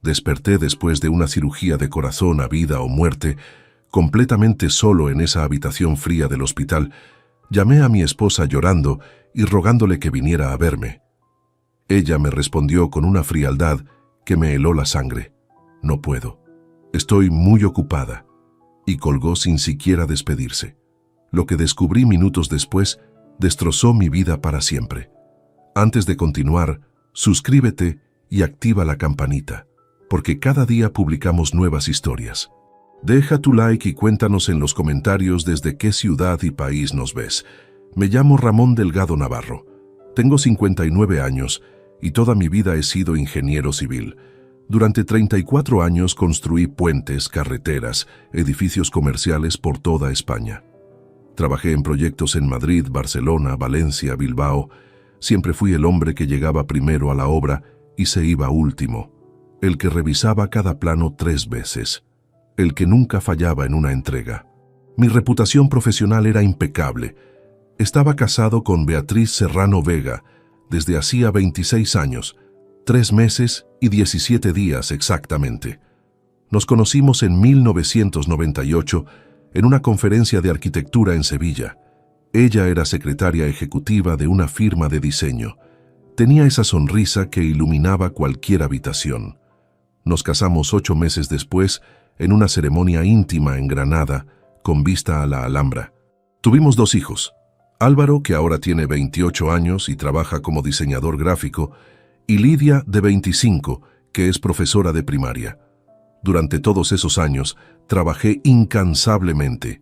Desperté después de una cirugía de corazón a vida o muerte, completamente solo en esa habitación fría del hospital. Llamé a mi esposa llorando y rogándole que viniera a verme. Ella me respondió con una frialdad que me heló la sangre. No puedo. Estoy muy ocupada. Y colgó sin siquiera despedirse. Lo que descubrí minutos después destrozó mi vida para siempre. Antes de continuar, suscríbete y activa la campanita, porque cada día publicamos nuevas historias. Deja tu like y cuéntanos en los comentarios desde qué ciudad y país nos ves. Me llamo Ramón Delgado Navarro. Tengo 59 años y toda mi vida he sido ingeniero civil. Durante 34 años construí puentes, carreteras, edificios comerciales por toda España. Trabajé en proyectos en Madrid, Barcelona, Valencia, Bilbao. Siempre fui el hombre que llegaba primero a la obra y se iba último. El que revisaba cada plano 3 veces. El que nunca fallaba en una entrega. Mi reputación profesional era impecable. Estaba casado con Beatriz Serrano Vega desde hacía 26 años, 3 meses y 17 días exactamente. Nos conocimos en 1998 en una conferencia de arquitectura en Sevilla. Ella era secretaria ejecutiva de una firma de diseño. Tenía esa sonrisa que iluminaba cualquier habitación. Nos casamos 8 meses después en una ceremonia íntima en Granada, con vista a la Alhambra. Tuvimos 2 hijos, Álvaro, que ahora tiene 28 años y trabaja como diseñador gráfico, y Lidia, de 25, que es profesora de primaria. Durante todos esos años, trabajé incansablemente.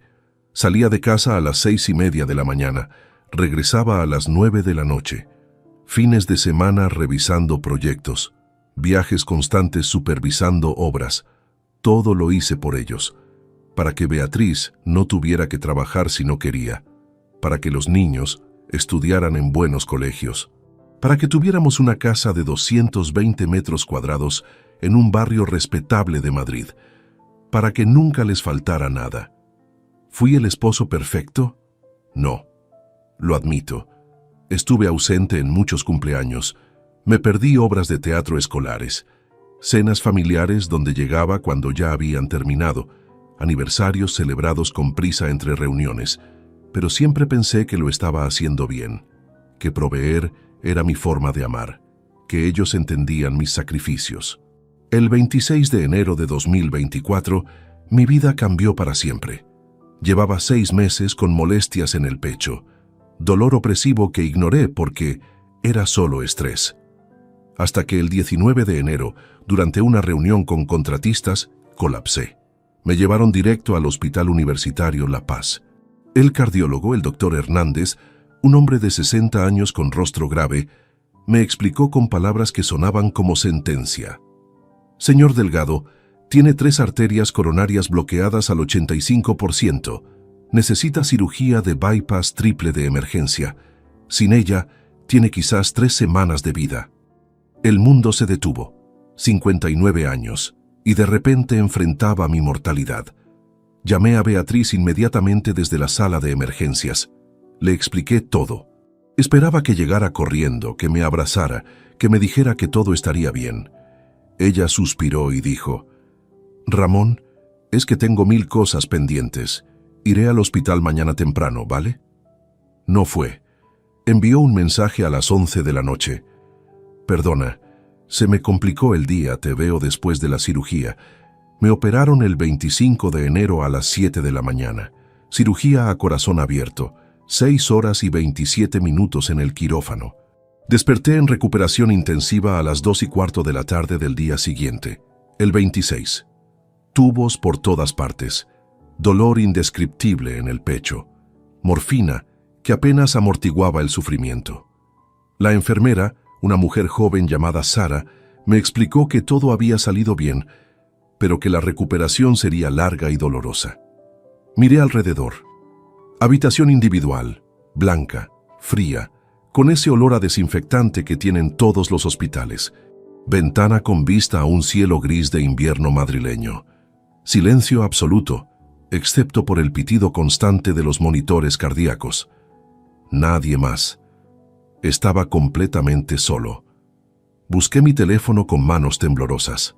Salía de casa a las 6:30 de la mañana, regresaba a las 9 de la noche. Fines de semana revisando proyectos, viajes constantes supervisando obras. Todo lo hice por ellos, para que Beatriz no tuviera que trabajar si no quería, para que los niños estudiaran en buenos colegios, para que tuviéramos una casa de 220 metros cuadrados en un barrio respetable de Madrid, para que nunca les faltara nada. ¿Fui el esposo perfecto? No, lo admito. Estuve ausente en muchos cumpleaños, me perdí obras de teatro escolares, cenas familiares donde llegaba cuando ya habían terminado, aniversarios celebrados con prisa entre reuniones, pero siempre pensé que lo estaba haciendo bien, que proveer era mi forma de amar, que ellos entendían mis sacrificios. El 26 de enero de 2024, mi vida cambió para siempre. Llevaba 6 meses con molestias en el pecho, dolor opresivo que ignoré porque era solo estrés. Hasta que el 19 de enero, durante una reunión con contratistas, colapsé. Me llevaron directo al Hospital Universitario La Paz. El cardiólogo, el doctor Hernández, un hombre de 60 años con rostro grave, me explicó con palabras que sonaban como sentencia. Señor Delgado, tiene 3 arterias coronarias bloqueadas al 85%. Necesita cirugía de bypass triple de emergencia. Sin ella, tiene quizás 3 semanas de vida. El mundo se detuvo, 59 años, y de repente enfrentaba mi mortalidad. Llamé a Beatriz inmediatamente desde la sala de emergencias. Le expliqué todo. Esperaba que llegara corriendo, que me abrazara, que me dijera que todo estaría bien. Ella suspiró y dijo: Ramón, es que tengo 1000 cosas pendientes. Iré al hospital mañana temprano, ¿vale? No fue. Envió un mensaje a las 11 de la noche. Perdona, se me complicó el día, te veo después de la cirugía. Me operaron el 25 de enero a las 7 de la mañana. Cirugía a corazón abierto, 6 horas y 27 minutos en el quirófano. Desperté en recuperación intensiva a las 2:15 de la tarde del día siguiente, el 26. Tubos por todas partes, dolor indescriptible en el pecho, morfina que apenas amortiguaba el sufrimiento. La enfermera, una mujer joven llamada Sara, me explicó que todo había salido bien, pero que la recuperación sería larga y dolorosa. Miré alrededor. Habitación individual, blanca, fría, con ese olor a desinfectante que tienen todos los hospitales. Ventana con vista a un cielo gris de invierno madrileño. Silencio absoluto, excepto por el pitido constante de los monitores cardíacos. Nadie más. Estaba completamente solo. Busqué mi teléfono con manos temblorosas.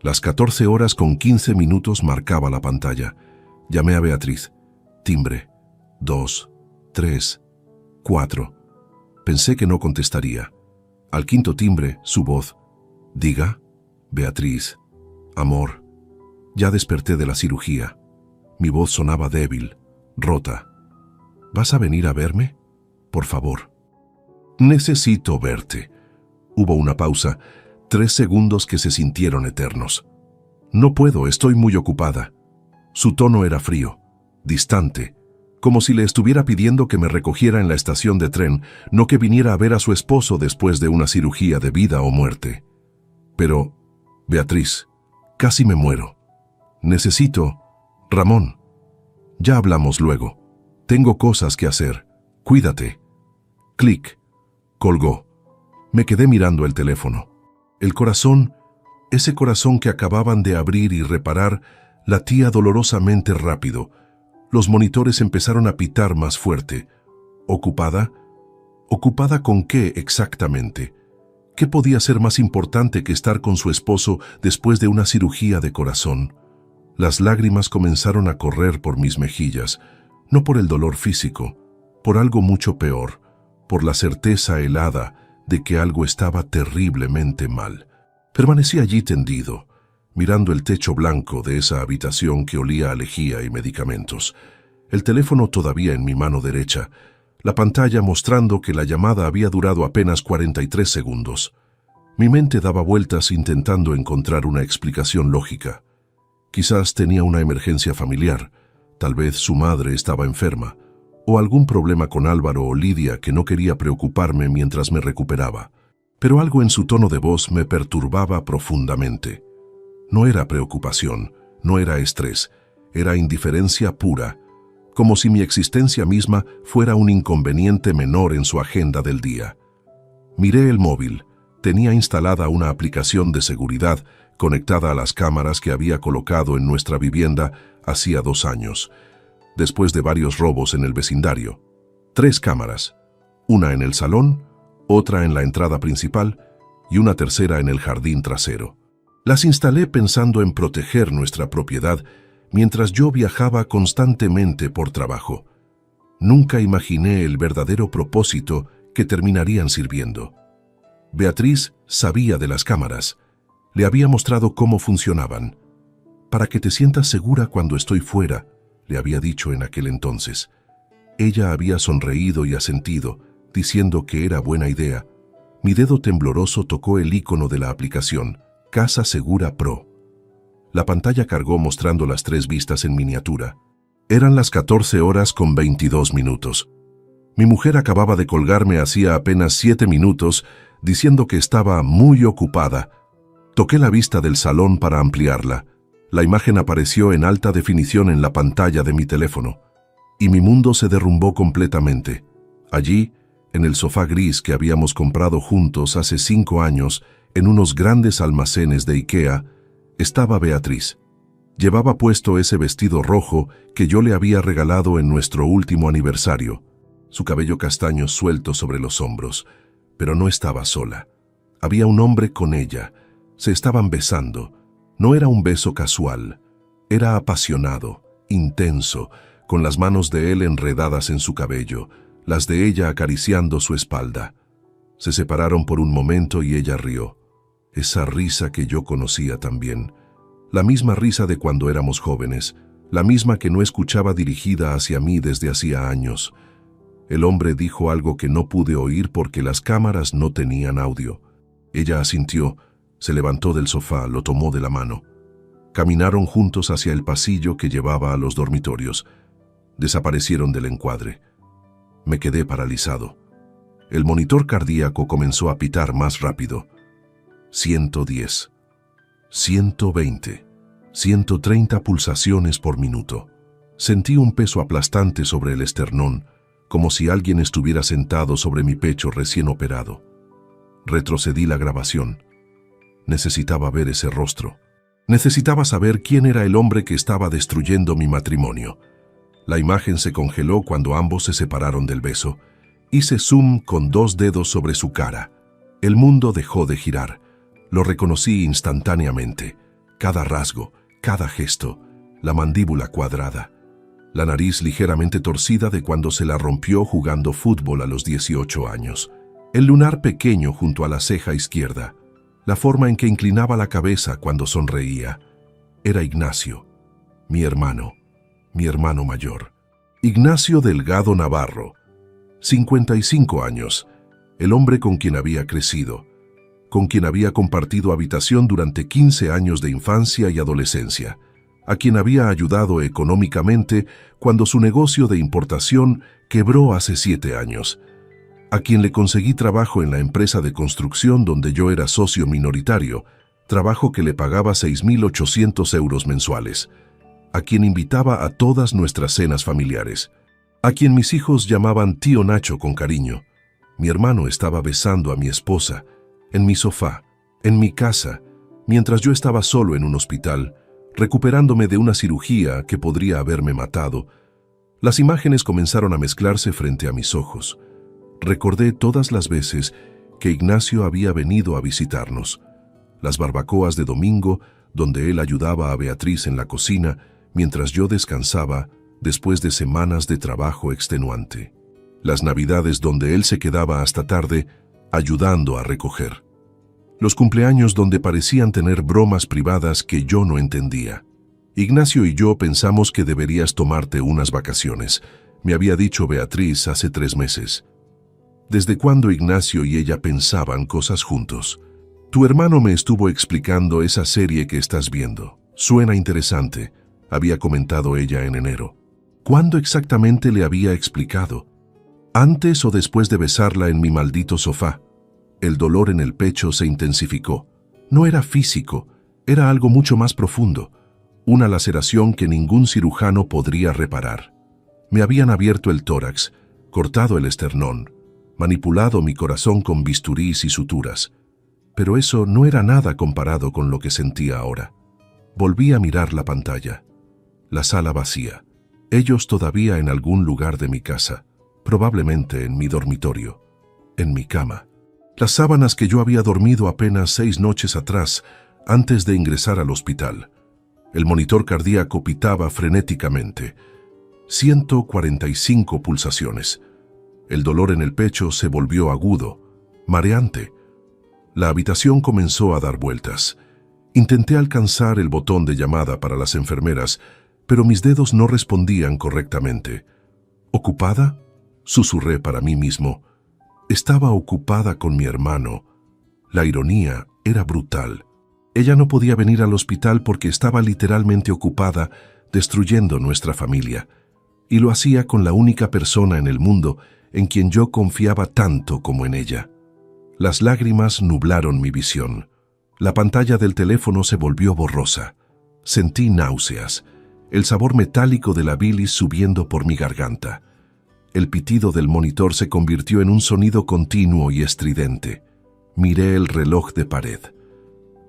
Las 14 horas con 15 minutos marcaba la pantalla. Llamé a Beatriz. Timbre. 2, 3, 4. Pensé que no contestaría. Al quinto timbre, su voz. Diga. Beatriz. Amor. Ya desperté de la cirugía. Mi voz sonaba débil, rota. ¿Vas a venir a verme? Por favor. Necesito verte. Hubo una pausa, 3 segundos que se sintieron eternos. No puedo, estoy muy ocupada. Su tono era frío, distante, como si le estuviera pidiendo que me recogiera en la estación de tren, no que viniera a ver a su esposo después de una cirugía de vida o muerte. Pero, Beatriz, casi me muero. Necesito... Ramón. Ya hablamos luego. Tengo cosas que hacer. Cuídate. Clic. Colgó. Me quedé mirando el teléfono. El corazón, ese corazón que acababan de abrir y reparar, latía dolorosamente rápido. Los monitores empezaron a pitar más fuerte. ¿Ocupada? ¿Ocupada con qué exactamente? ¿Qué podía ser más importante que estar con su esposo después de una cirugía de corazón? Las lágrimas comenzaron a correr por mis mejillas, no por el dolor físico, por algo mucho peor, por la certeza helada de que algo estaba terriblemente mal. Permanecí allí tendido, mirando el techo blanco de esa habitación que olía a lejía y medicamentos. El teléfono todavía en mi mano derecha, la pantalla mostrando que la llamada había durado apenas 43 segundos. Mi mente daba vueltas intentando encontrar una explicación lógica. Quizás tenía una emergencia familiar, tal vez su madre estaba enferma, o algún problema con Álvaro o Lidia que no quería preocuparme mientras me recuperaba. Pero algo en su tono de voz me perturbaba profundamente. No era preocupación, no era estrés, era indiferencia pura, como si mi existencia misma fuera un inconveniente menor en su agenda del día. Miré el móvil. Tenía instalada una aplicación de seguridad conectada a las cámaras que había colocado en nuestra vivienda hacía 2 años, después de varios robos en el vecindario. 3 cámaras, una en el salón, otra en la entrada principal y una tercera en el jardín trasero. Las instalé pensando en proteger nuestra propiedad mientras yo viajaba constantemente por trabajo. Nunca imaginé el verdadero propósito que terminarían sirviendo. Beatriz sabía de las cámaras. Le había mostrado cómo funcionaban. Para que te sientas segura cuando estoy fuera, le había dicho en aquel entonces. Ella había sonreído y asentido, diciendo que era buena idea. Mi dedo tembloroso tocó el icono de la aplicación, Casa Segura Pro. La pantalla cargó mostrando las 3 vistas en miniatura. Eran las 14 horas con 22 minutos. Mi mujer acababa de colgarme hacía apenas 7 minutos, diciendo que estaba muy ocupada. Toqué la vista del salón para ampliarla. La imagen apareció en alta definición en la pantalla de mi teléfono, y mi mundo se derrumbó completamente. Allí, en el sofá gris que habíamos comprado juntos hace 5 años, en unos grandes almacenes de IKEA, estaba Beatriz. Llevaba puesto ese vestido rojo que yo le había regalado en nuestro último aniversario, su cabello castaño suelto sobre los hombros, pero no estaba sola. Había un hombre con ella. Se estaban besando. No era un beso casual. Era apasionado, intenso, con las manos de él enredadas en su cabello, las de ella acariciando su espalda. Se separaron por un momento y ella rió. Esa risa que yo conocía también. La misma risa de cuando éramos jóvenes, la misma que no escuchaba dirigida hacia mí desde hacía años. El hombre dijo algo que no pude oír porque las cámaras no tenían audio. Ella asintió, se levantó del sofá, lo tomó de la mano. Caminaron juntos hacia el pasillo que llevaba a los dormitorios. Desaparecieron del encuadre. Me quedé paralizado. El monitor cardíaco comenzó a pitar más rápido. 110, 120, 130 pulsaciones por minuto. Sentí un peso aplastante sobre el esternón, como si alguien estuviera sentado sobre mi pecho recién operado. Retrocedí la grabación. Necesitaba ver ese rostro. Necesitaba saber quién era el hombre que estaba destruyendo mi matrimonio. La imagen se congeló cuando ambos se separaron del beso. Hice zoom con 2 dedos sobre su cara. El mundo dejó de girar. Lo reconocí instantáneamente. cada rasgo, cada gesto, la mandíbula cuadrada, la nariz ligeramente torcida de cuando se la rompió jugando fútbol a los 18 años, el lunar pequeño junto a la ceja izquierda, la forma en que inclinaba la cabeza cuando sonreía. Era Ignacio, mi hermano mayor. Ignacio Delgado Navarro, 55 años, el hombre con quien había crecido, con quien había compartido habitación durante 15 años de infancia y adolescencia, a quien había ayudado económicamente cuando su negocio de importación quebró hace 7 años, a quien le conseguí trabajo en la empresa de construcción donde yo era socio minoritario, trabajo que le pagaba 6.800 euros mensuales, a quien invitaba a todas nuestras cenas familiares, a quien mis hijos llamaban tío Nacho con cariño. Mi hermano estaba besando a mi esposa, en mi sofá, en mi casa, mientras yo estaba solo en un hospital, recuperándome de una cirugía que podría haberme matado. Las imágenes comenzaron a mezclarse frente a mis ojos. Recordé todas las veces que Ignacio había venido a visitarnos. Las barbacoas de domingo, donde él ayudaba a Beatriz en la cocina, mientras yo descansaba después de semanas de trabajo extenuante. Las navidades donde él se quedaba hasta tarde, ayudando a recoger. Los cumpleaños donde parecían tener bromas privadas que yo no entendía. Ignacio y yo pensamos que deberías tomarte unas vacaciones, me había dicho Beatriz hace 3 meses. ¿Desde cuándo Ignacio y ella pensaban cosas juntos? Tu hermano me estuvo explicando esa serie que estás viendo. Suena interesante, había comentado ella en enero. ¿Cuándo exactamente le había explicado? ¿Antes o después de besarla en mi maldito sofá? El dolor en el pecho se intensificó. No era físico, era algo mucho más profundo. Una laceración que ningún cirujano podría reparar. Me habían abierto el tórax, cortado el esternón, manipulado mi corazón con bisturís y suturas. Pero eso no era nada comparado con lo que sentía ahora. Volví a mirar la pantalla. La sala vacía. Ellos todavía en algún lugar de mi casa, probablemente en mi dormitorio, en mi cama. Las sábanas que yo había dormido apenas 6 noches atrás, antes de ingresar al hospital. El monitor cardíaco pitaba frenéticamente. 145 pulsaciones. El dolor en el pecho se volvió agudo, mareante. La habitación comenzó a dar vueltas. Intenté alcanzar el botón de llamada para las enfermeras, pero mis dedos no respondían correctamente. ¿Ocupada?, susurré para mí mismo. Estaba ocupada con mi hermano. La ironía era brutal. Ella no podía venir al hospital porque estaba literalmente ocupada destruyendo nuestra familia, y lo hacía con la única persona en el mundo en quien yo confiaba tanto como en ella. Las lágrimas nublaron mi visión. La pantalla del teléfono se volvió borrosa. Sentí náuseas, el sabor metálico de la bilis subiendo por mi garganta. El pitido del monitor se convirtió en un sonido continuo y estridente. Miré el reloj de pared.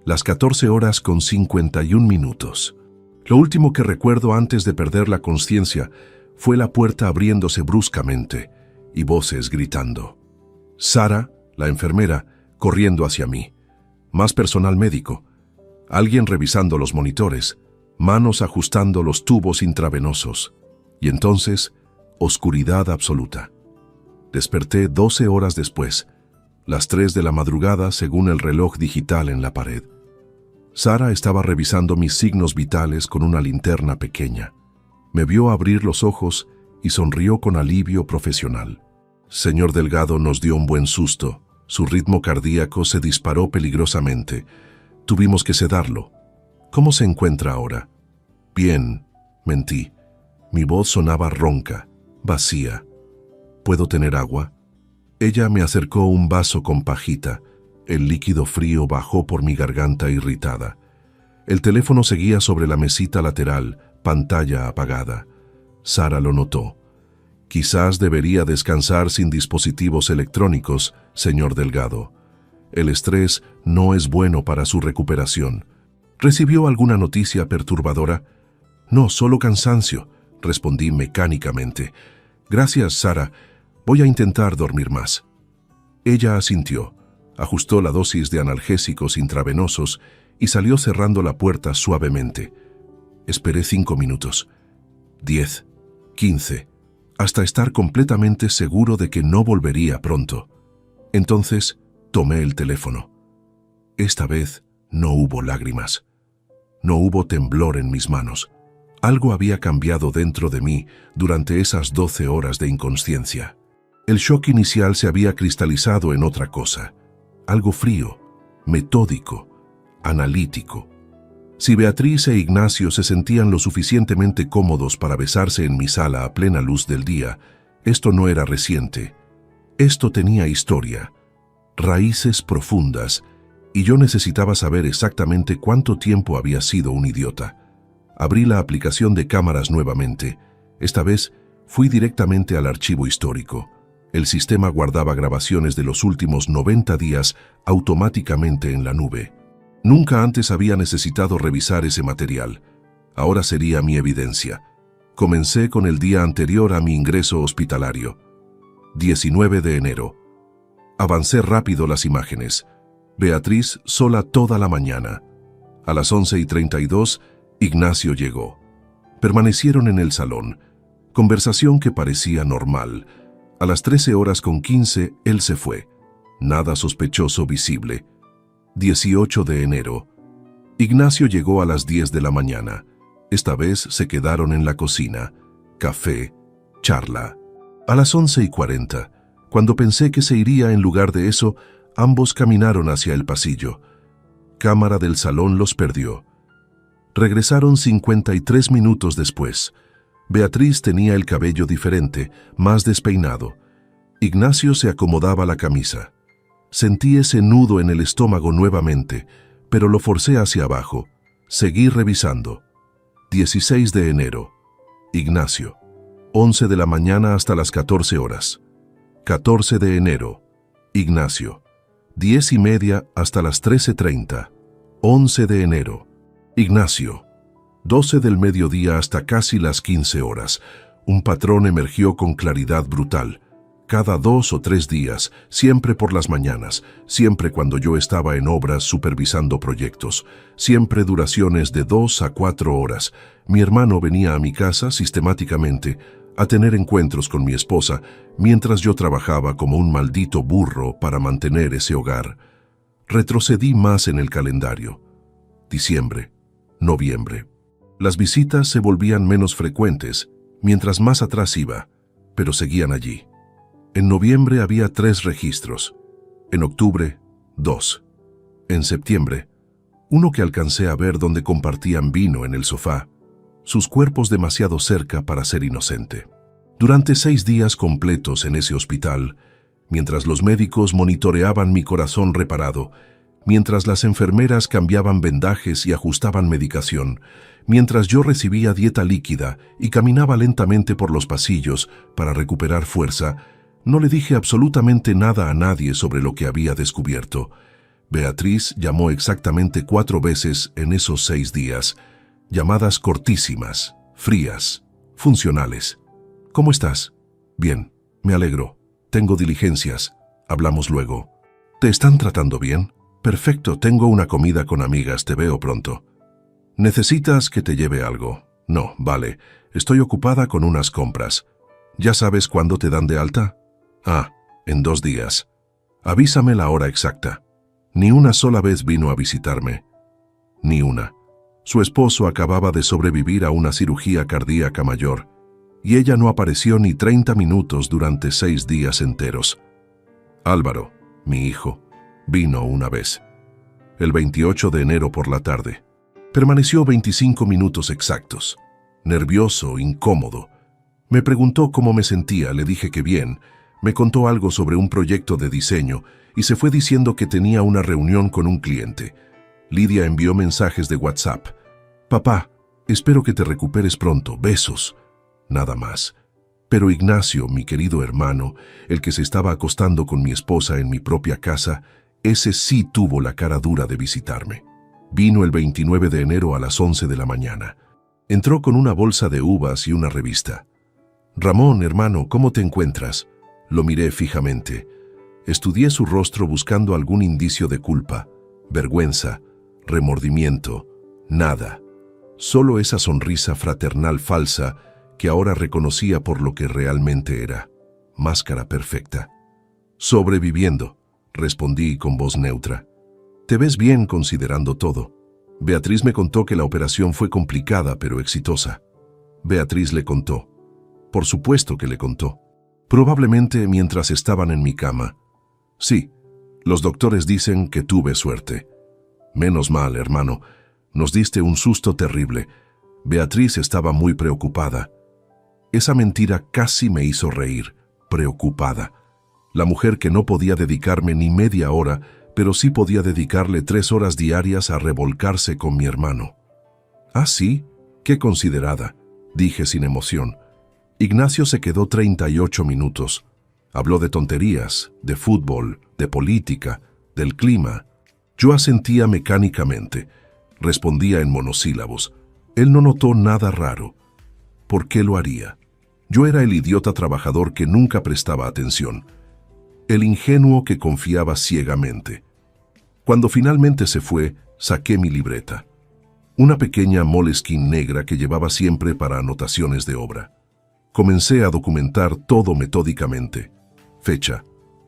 Las 14:51. Lo último que recuerdo antes de perder la conciencia fue la puerta abriéndose bruscamente y voces gritando. Sara, la enfermera, corriendo hacia mí. Más personal médico. Alguien revisando los monitores, manos ajustando los tubos intravenosos. Y entonces, oscuridad absoluta. Desperté 12 horas después, las 3 de la madrugada según el reloj digital en la pared. Sara estaba revisando mis signos vitales con una linterna pequeña. Me vio abrir los ojos y sonrió con alivio profesional. Señor Delgado nos dio un buen susto. Su ritmo cardíaco se disparó peligrosamente. Tuvimos que sedarlo. ¿Cómo se encuentra ahora? Bien, mentí. Mi voz sonaba ronca, vacía. ¿Puedo tener agua? Ella me acercó un vaso con pajita. El líquido frío bajó por mi garganta irritada. El teléfono seguía sobre la mesita lateral, pantalla apagada. Sara lo notó. Quizás debería descansar sin dispositivos electrónicos, señor Delgado. El estrés no es bueno para su recuperación. ¿Recibió alguna noticia perturbadora? No, solo cansancio, respondí mecánicamente. Gracias, Sara. Voy a intentar dormir más. Ella asintió, ajustó la dosis de analgésicos intravenosos y salió cerrando la puerta suavemente. Esperé 5 minutos, 10, 15, hasta estar completamente seguro de que no volvería pronto. Entonces tomé el teléfono. Esta vez no hubo lágrimas. No hubo temblor en mis manos. Algo había cambiado dentro de mí durante esas 12 horas de inconsciencia. El shock inicial se había cristalizado en otra cosa. Algo frío, metódico, analítico. Si Beatriz e Ignacio se sentían lo suficientemente cómodos para besarse en mi sala a plena luz del día, esto no era reciente. Esto tenía historia, raíces profundas, y yo necesitaba saber exactamente cuánto tiempo había sido un idiota. Abrí la aplicación de cámaras nuevamente. Esta vez fui directamente al archivo histórico. El sistema guardaba grabaciones de los últimos 90 días automáticamente en la nube. Nunca antes había necesitado revisar ese material. Ahora sería mi evidencia. Comencé con el día anterior a mi ingreso hospitalario. 19 de enero. Avancé rápido las imágenes. Beatriz sola toda la mañana. A las 11:32, Ignacio llegó. Permanecieron en el salón. Conversación que parecía normal. A las 13:15, él se fue. Nada sospechoso visible. 18 de enero. Ignacio llegó a las 10 de la mañana. Esta vez se quedaron en la cocina. Café, charla. A las 11:40, cuando pensé que se iría en lugar de eso, ambos caminaron hacia el pasillo. Cámara del salón los perdió. Regresaron 53 minutos después. Beatriz tenía el cabello diferente, más despeinado. Ignacio se acomodaba la camisa. Sentí ese nudo en el estómago nuevamente, pero lo forcé hacia abajo. Seguí revisando. 16 de enero. Ignacio. 11 de la mañana hasta las 14 horas. 14 de enero. Ignacio. 10:30 hasta las 13:30. 11 de enero. Ignacio. 12 del mediodía hasta casi las 15 horas. Un patrón emergió con claridad brutal. Cada 2 o 3 días, siempre por las mañanas, siempre cuando yo estaba en obras supervisando proyectos, siempre duraciones de 2 a 4 horas. Mi hermano venía a mi casa sistemáticamente a tener encuentros con mi esposa, mientras yo trabajaba como un maldito burro para mantener ese hogar. Retrocedí más en el calendario. Diciembre, noviembre. Las visitas se volvían menos frecuentes, mientras más atrás iba, pero seguían allí. En noviembre había 3 registros. En octubre, 2. En septiembre, uno que alcancé a ver donde compartían vino en el sofá, sus cuerpos demasiado cerca para ser inocente. Durante 6 días completos en ese hospital, mientras los médicos monitoreaban mi corazón reparado, mientras las enfermeras cambiaban vendajes y ajustaban medicación, mientras yo recibía dieta líquida y caminaba lentamente por los pasillos para recuperar fuerza, no le dije absolutamente nada a nadie sobre lo que había descubierto. Beatriz llamó exactamente 4 veces en esos 6 días, llamadas cortísimas, frías, funcionales. ¿Cómo estás? Bien, me alegro. Tengo diligencias. Hablamos luego. ¿Te están tratando bien? Perfecto, tengo una comida con amigas, te veo pronto. ¿Necesitas que te lleve algo? No, vale, estoy ocupada con unas compras. ¿Ya sabes cuándo te dan de alta? Ah, en 2 días. Avísame la hora exacta. Ni una sola vez vino a visitarme. Ni una. Su esposo acababa de sobrevivir a una cirugía cardíaca mayor, y ella no apareció ni 30 minutos durante 6 días enteros. Álvaro, mi hijo, vino una vez. El 28 de enero por la tarde. Permaneció 25 minutos exactos. Nervioso, incómodo. Me preguntó cómo me sentía, le dije que bien. Me contó algo sobre un proyecto de diseño y se fue diciendo que tenía una reunión con un cliente. Lidia envió mensajes de WhatsApp. Papá, espero que te recuperes pronto. Besos. Nada más. Pero Ignacio, mi querido hermano, el que se estaba acostando con mi esposa en mi propia casa, ese sí tuvo la cara dura de visitarme. Vino el 29 de enero a las 11 de la mañana. Entró con una bolsa de uvas y una revista. Ramón, hermano, ¿cómo te encuentras? Lo miré fijamente. Estudié su rostro buscando algún indicio de culpa, vergüenza, remordimiento, nada. Solo esa sonrisa fraternal falsa que ahora reconocía por lo que realmente era. Máscara perfecta. Sobreviviendo, respondí con voz neutra. Te ves bien considerando todo. Beatriz me contó que la operación fue complicada pero exitosa. Beatriz le contó. Por supuesto que le contó. Probablemente mientras estaban en mi cama. Sí, los doctores dicen que tuve suerte. Menos mal, hermano. Nos diste un susto terrible. Beatriz estaba muy preocupada. Esa mentira casi me hizo reír. Preocupada. La mujer que no podía dedicarme ni media hora, pero sí podía dedicarle 3 horas diarias a revolcarse con mi hermano. «Ah, sí, qué considerada», dije sin emoción. Ignacio se quedó 38 minutos. Habló de tonterías, de fútbol, de política, del clima. Yo asentía mecánicamente. Respondía en monosílabos. Él no notó nada raro. ¿Por qué lo haría? Yo era el idiota trabajador que nunca prestaba atención. El ingenuo que confiaba ciegamente. Cuando finalmente se fue, saqué mi libreta. Una pequeña Moleskine negra que llevaba siempre para anotaciones de obra. Comencé a documentar todo metódicamente. Fecha,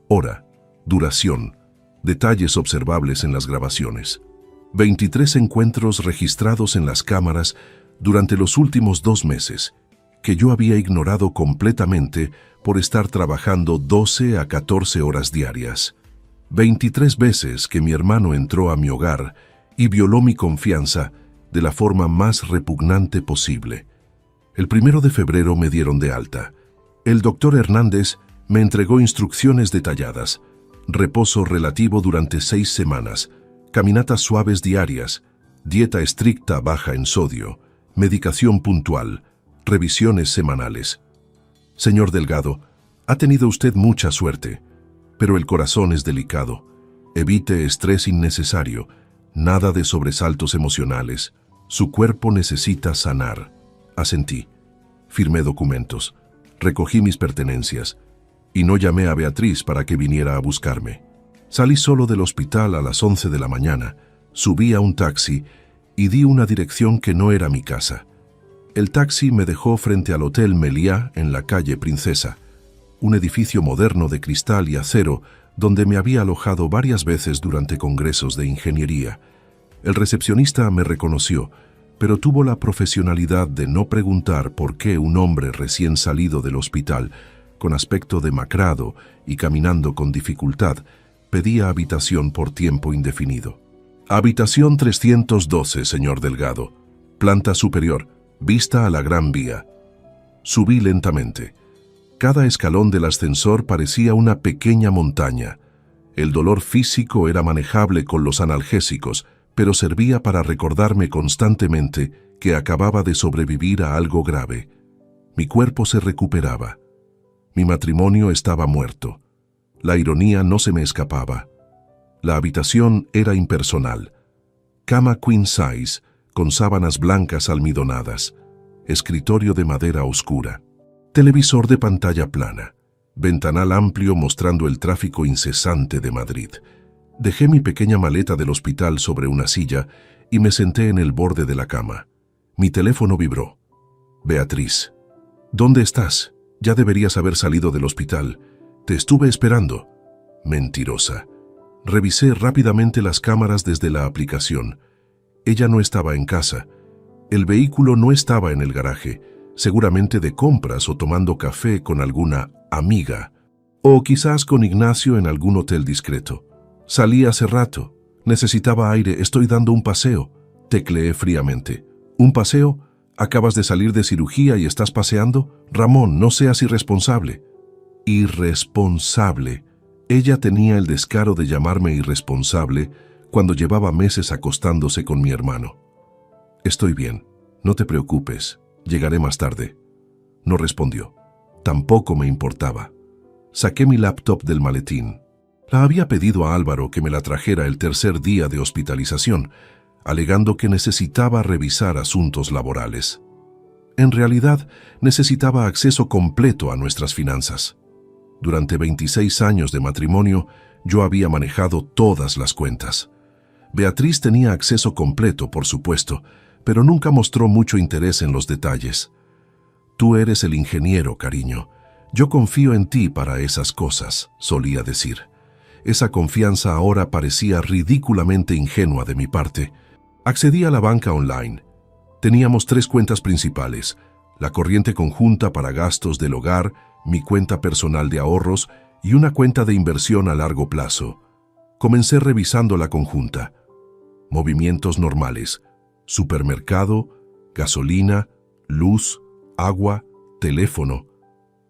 hora, duración, detalles observables en las grabaciones. 23 encuentros registrados en las cámaras durante los últimos 2 meses, que yo había ignorado completamente por estar trabajando 12 a 14 horas diarias. 23 veces que mi hermano entró a mi hogar y violó mi confianza de la forma más repugnante posible. El 1 de febrero me dieron de alta. El doctor Hernández me entregó instrucciones detalladas, reposo relativo durante 6 semanas, caminatas suaves diarias, dieta estricta baja en sodio, medicación puntual, revisiones semanales. Señor Delgado, ha tenido usted mucha suerte, pero el corazón es delicado. Evite estrés innecesario, nada de sobresaltos emocionales. Su cuerpo necesita sanar. Asentí. Firmé documentos. Recogí mis pertenencias. Y no llamé a Beatriz para que viniera a buscarme. Salí solo del hospital a las 11 de la mañana, subí a un taxi y di una dirección que no era mi casa. El taxi me dejó frente al Hotel Meliá en la calle Princesa, un edificio moderno de cristal y acero donde me había alojado varias veces durante congresos de ingeniería. El recepcionista me reconoció, pero tuvo la profesionalidad de no preguntar por qué un hombre recién salido del hospital, con aspecto demacrado y caminando con dificultad, pedía habitación por tiempo indefinido. Habitación 312, señor Delgado. Planta superior, vista a la Gran Vía. Subí lentamente. Cada escalón del ascensor parecía una pequeña montaña. El dolor físico era manejable con los analgésicos, pero servía para recordarme constantemente que acababa de sobrevivir a algo grave. Mi cuerpo se recuperaba. Mi matrimonio estaba muerto. La ironía no se me escapaba. La habitación era impersonal. Cama queen size, con sábanas blancas almidonadas. Escritorio de madera oscura. Televisor de pantalla plana. Ventanal amplio mostrando el tráfico incesante de Madrid. Dejé mi pequeña maleta del hospital sobre una silla y me senté en el borde de la cama. Mi teléfono vibró. Beatriz. ¿Dónde estás? Ya deberías haber salido del hospital. Te estuve esperando. Mentirosa. Revisé rápidamente las cámaras desde la aplicación. Ella no estaba en casa. El vehículo no estaba en el garaje, seguramente de compras o tomando café con alguna amiga. O quizás con Ignacio en algún hotel discreto. Salí hace rato. Necesitaba aire. Estoy dando un paseo. Tecleé fríamente. ¿Un paseo? ¿Acabas de salir de cirugía y estás paseando? Ramón, no seas irresponsable. Irresponsable. Ella tenía el descaro de llamarme irresponsable cuando llevaba meses acostándose con mi hermano. Estoy bien. No te preocupes. Llegaré más tarde. No respondió. Tampoco me importaba. Saqué mi laptop del maletín. La había pedido a Álvaro que me la trajera el tercer día de hospitalización, alegando que necesitaba revisar asuntos laborales. En realidad, necesitaba acceso completo a nuestras finanzas. Durante 26 años de matrimonio, yo había manejado todas las cuentas. Beatriz tenía acceso completo, por supuesto, pero nunca mostró mucho interés en los detalles. «Tú eres el ingeniero, cariño. Yo confío en ti para esas cosas», solía decir. Esa confianza ahora parecía ridículamente ingenua de mi parte. Accedí a la banca online. Teníamos 3 cuentas principales: la corriente conjunta para gastos del hogar, mi cuenta personal de ahorros y una cuenta de inversión a largo plazo. Comencé revisando la conjunta. Movimientos normales: supermercado, gasolina, luz, agua, teléfono.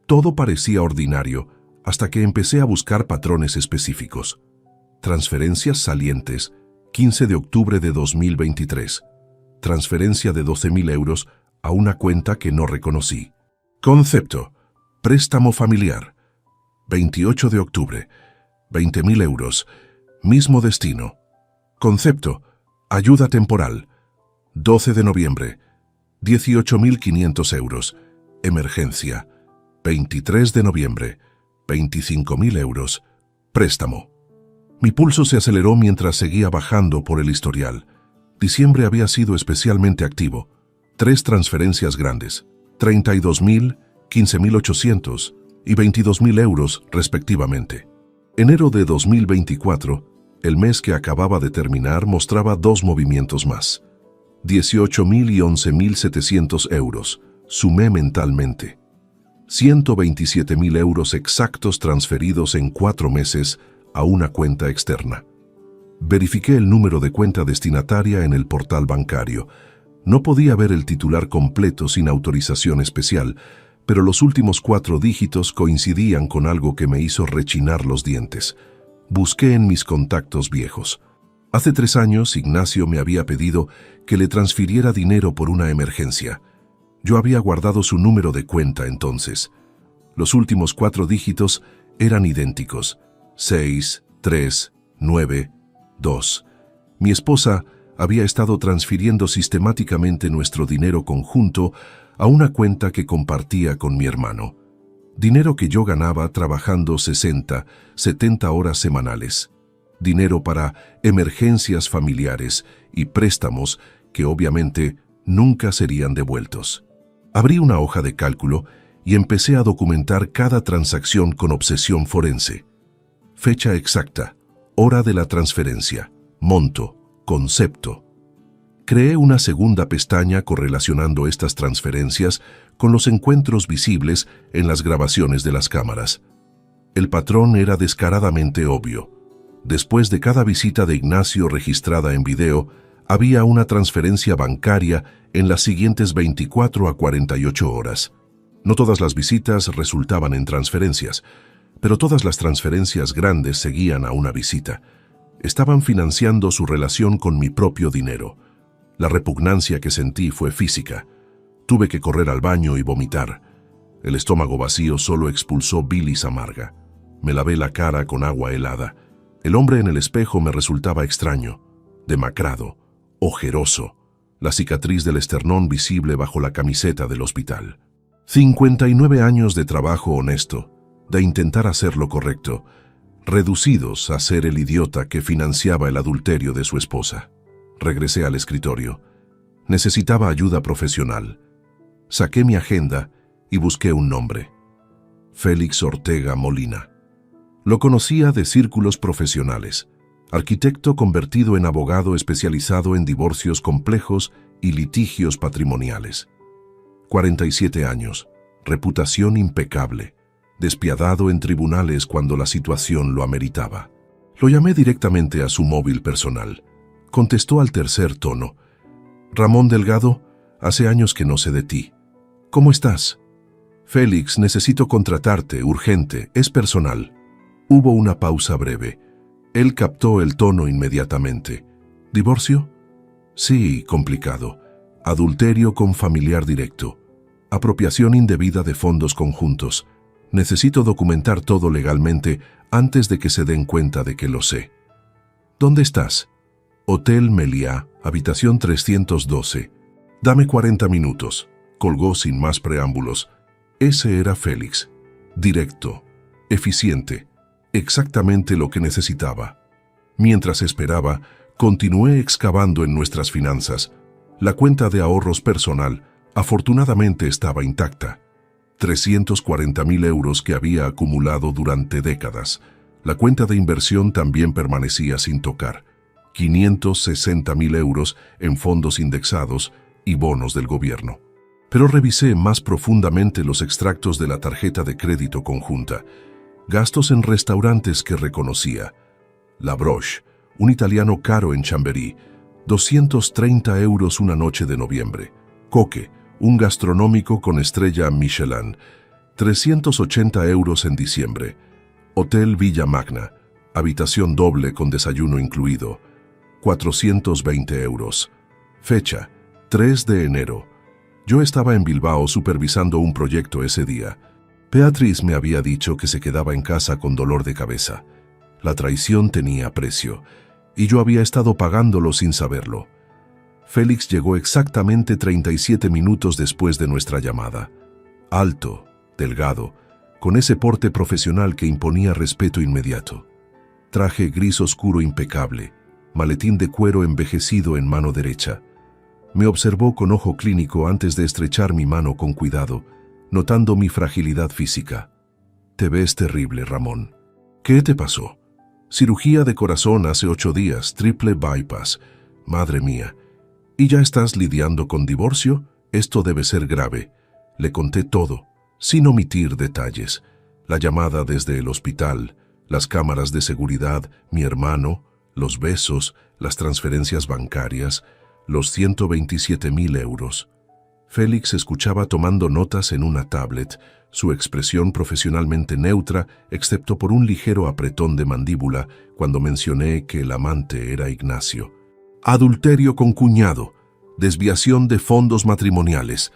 Todo parecía ordinario hasta que empecé a buscar patrones específicos. Transferencias salientes: 15 de octubre de 2023. Transferencia de 12.000 euros a una cuenta que no reconocí. Concepto: préstamo familiar. 28 de octubre. 20.000 euros. Mismo destino. Concepto: ayuda temporal. 12 de noviembre. 18.500 euros. Emergencia. 23 de noviembre. 25.000 euros. Préstamo. Mi pulso se aceleró mientras seguía bajando por el historial. Diciembre había sido especialmente activo. 3 transferencias grandes: 32.000, 15.800 y 22.000 euros respectivamente. Enero de 2024, el mes que acababa de terminar, mostraba 2 movimientos más: 18.000 y 11.700 euros. Sumé mentalmente. 127.000 euros exactos transferidos en 4 meses a una cuenta externa. Verifiqué el número de cuenta destinataria en el portal bancario. No podía ver el titular completo sin autorización especial, pero los últimos 4 dígitos coincidían con algo que me hizo rechinar los dientes. Busqué en mis contactos viejos. Hace 3 años, Ignacio me había pedido que le transfiriera dinero por una emergencia. Yo había guardado su número de cuenta entonces. Los últimos 4 dígitos eran idénticos: 6, 3, 9, 2. Mi esposa había estado transfiriendo sistemáticamente nuestro dinero conjunto a una cuenta que compartía con mi hermano. Dinero que yo ganaba trabajando 60, 70 horas semanales. Dinero para emergencias familiares y préstamos que obviamente nunca serían devueltos. Abrí una hoja de cálculo y empecé a documentar cada transacción con obsesión forense. Fecha exacta, hora de la transferencia, monto, concepto. Creé una segunda pestaña correlacionando estas transferencias con los encuentros visibles en las grabaciones de las cámaras. El patrón era descaradamente obvio. Después de cada visita de Ignacio registrada en video, había una transferencia bancaria en las siguientes 24 a 48 horas. No todas las visitas resultaban en transferencias, pero todas las transferencias grandes seguían a una visita. Estaban financiando su relación con mi propio dinero. La repugnancia que sentí fue física. Tuve que correr al baño y vomitar. El estómago vacío solo expulsó bilis amarga. Me lavé la cara con agua helada. El hombre en el espejo me resultaba extraño, demacrado, ojeroso, la cicatriz del esternón visible bajo la camiseta del hospital. 59 años de trabajo honesto, de intentar hacer lo correcto, reducidos a ser el idiota que financiaba el adulterio de su esposa. Regresé al escritorio. Necesitaba ayuda profesional. Saqué mi agenda y busqué un nombre: Félix Ortega Molina. Lo conocía de círculos profesionales, arquitecto convertido en abogado especializado en divorcios complejos y litigios patrimoniales. 47 años, reputación impecable, despiadado en tribunales cuando la situación lo ameritaba. Lo llamé directamente a su móvil personal. Contestó al tercer tono: Ramón Delgado, hace años que no sé de ti. ¿Cómo estás? Félix, necesito contratarte, urgente, es personal. Hubo una pausa breve. Él captó el tono inmediatamente. ¿Divorcio? Sí, complicado. Adulterio con familiar directo. Apropiación indebida de fondos conjuntos. Necesito documentar todo legalmente antes de que se den cuenta de que lo sé. ¿Dónde estás? Hotel Meliá, habitación 312. Dame 40 minutos. Colgó sin más preámbulos. Ese era Félix. Directo. Eficiente. Exactamente lo que necesitaba. Mientras esperaba, Continué excavando en nuestras finanzas. La cuenta de ahorros personal, afortunadamente, estaba intacta. 340.000 euros que había acumulado durante décadas. La cuenta de inversión también permanecía sin tocar. 560.000 euros en fondos indexados y bonos del gobierno. Pero revisé más profundamente los extractos de la tarjeta de crédito conjunta. Gastos en restaurantes que reconocía. La Broche, un italiano caro en Chamberí, 230 euros una noche de noviembre. Coque, un gastronómico con estrella Michelin, 380 euros en diciembre. Hotel Villa Magna, habitación doble con desayuno incluido, 420 euros. Fecha, 3 de enero. Yo estaba en Bilbao supervisando un proyecto ese día. Beatriz me había dicho que se quedaba en casa con dolor de cabeza. La traición tenía precio, y yo había estado pagándolo sin saberlo. Félix llegó exactamente 37 minutos después de nuestra llamada. Alto, delgado, con ese porte profesional que imponía respeto inmediato. Traje gris oscuro impecable, maletín de cuero envejecido en mano derecha. Me observó con ojo clínico antes de estrechar mi mano con cuidado, notando mi fragilidad física. «Te ves terrible, Ramón. ¿Qué te pasó?» «Cirugía de corazón hace 8 días, triple bypass. Madre mía. ¿Y ya estás lidiando con divorcio? Esto debe ser grave». Le conté todo, sin omitir detalles. La llamada desde el hospital, las cámaras de seguridad, mi hermano, los besos, las transferencias bancarias, los 127.000 euros. Félix escuchaba tomando notas en una tablet, su expresión profesionalmente neutra, excepto por un ligero apretón de mandíbula cuando mencioné que el amante era Ignacio. Adulterio con cuñado, desviación de fondos matrimoniales.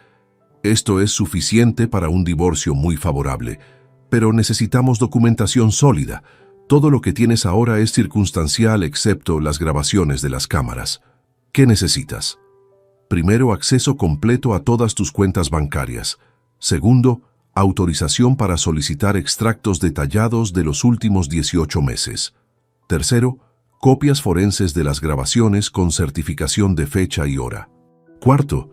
Esto es suficiente para un divorcio muy favorable, pero necesitamos documentación sólida. Todo lo que tienes ahora es circunstancial excepto las grabaciones de las cámaras. ¿Qué necesitas? Primero, acceso completo a todas tus cuentas bancarias. Segundo, autorización para solicitar extractos detallados de los últimos 18 meses. Tercero, copias forenses de las grabaciones con certificación de fecha y hora. Cuarto,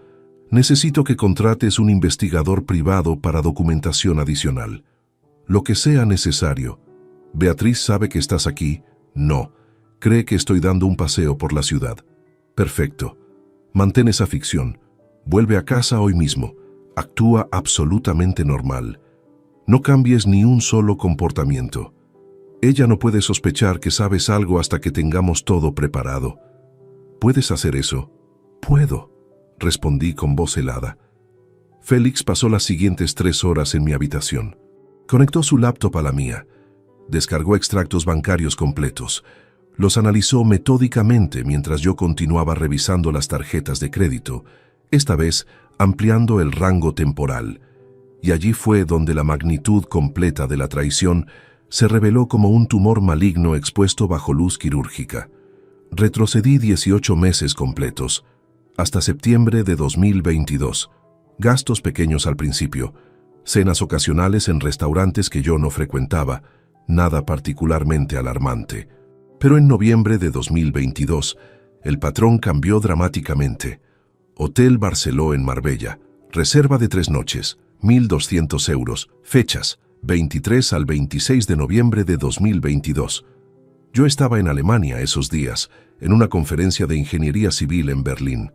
necesito que contrates un investigador privado para documentación adicional. Lo que sea necesario. ¿Beatriz sabe que estás aquí? No. Cree que estoy dando un paseo por la ciudad. Perfecto. Mantén esa ficción. Vuelve a casa hoy mismo. Actúa absolutamente normal. No cambies ni un solo comportamiento. Ella no puede sospechar que sabes algo hasta que tengamos todo preparado. ¿Puedes hacer eso? Puedo, respondí con voz helada. Félix pasó las siguientes 3 horas en mi habitación. Conectó su laptop a la mía. Descargó extractos bancarios completos. Los analizó metódicamente mientras yo continuaba revisando las tarjetas de crédito, esta vez ampliando el rango temporal. Y allí fue donde la magnitud completa de la traición se reveló como un tumor maligno expuesto bajo luz quirúrgica. Retrocedí 18 meses completos, hasta septiembre de 2022. Gastos pequeños al principio, cenas ocasionales en restaurantes que yo no frecuentaba, nada particularmente alarmante. Pero en noviembre de 2022, el patrón cambió dramáticamente. Hotel Barceló en Marbella, reserva de 3 noches, 1.200 euros, fechas, 23 al 26 de noviembre de 2022. Yo estaba en Alemania esos días, en una conferencia de ingeniería civil en Berlín.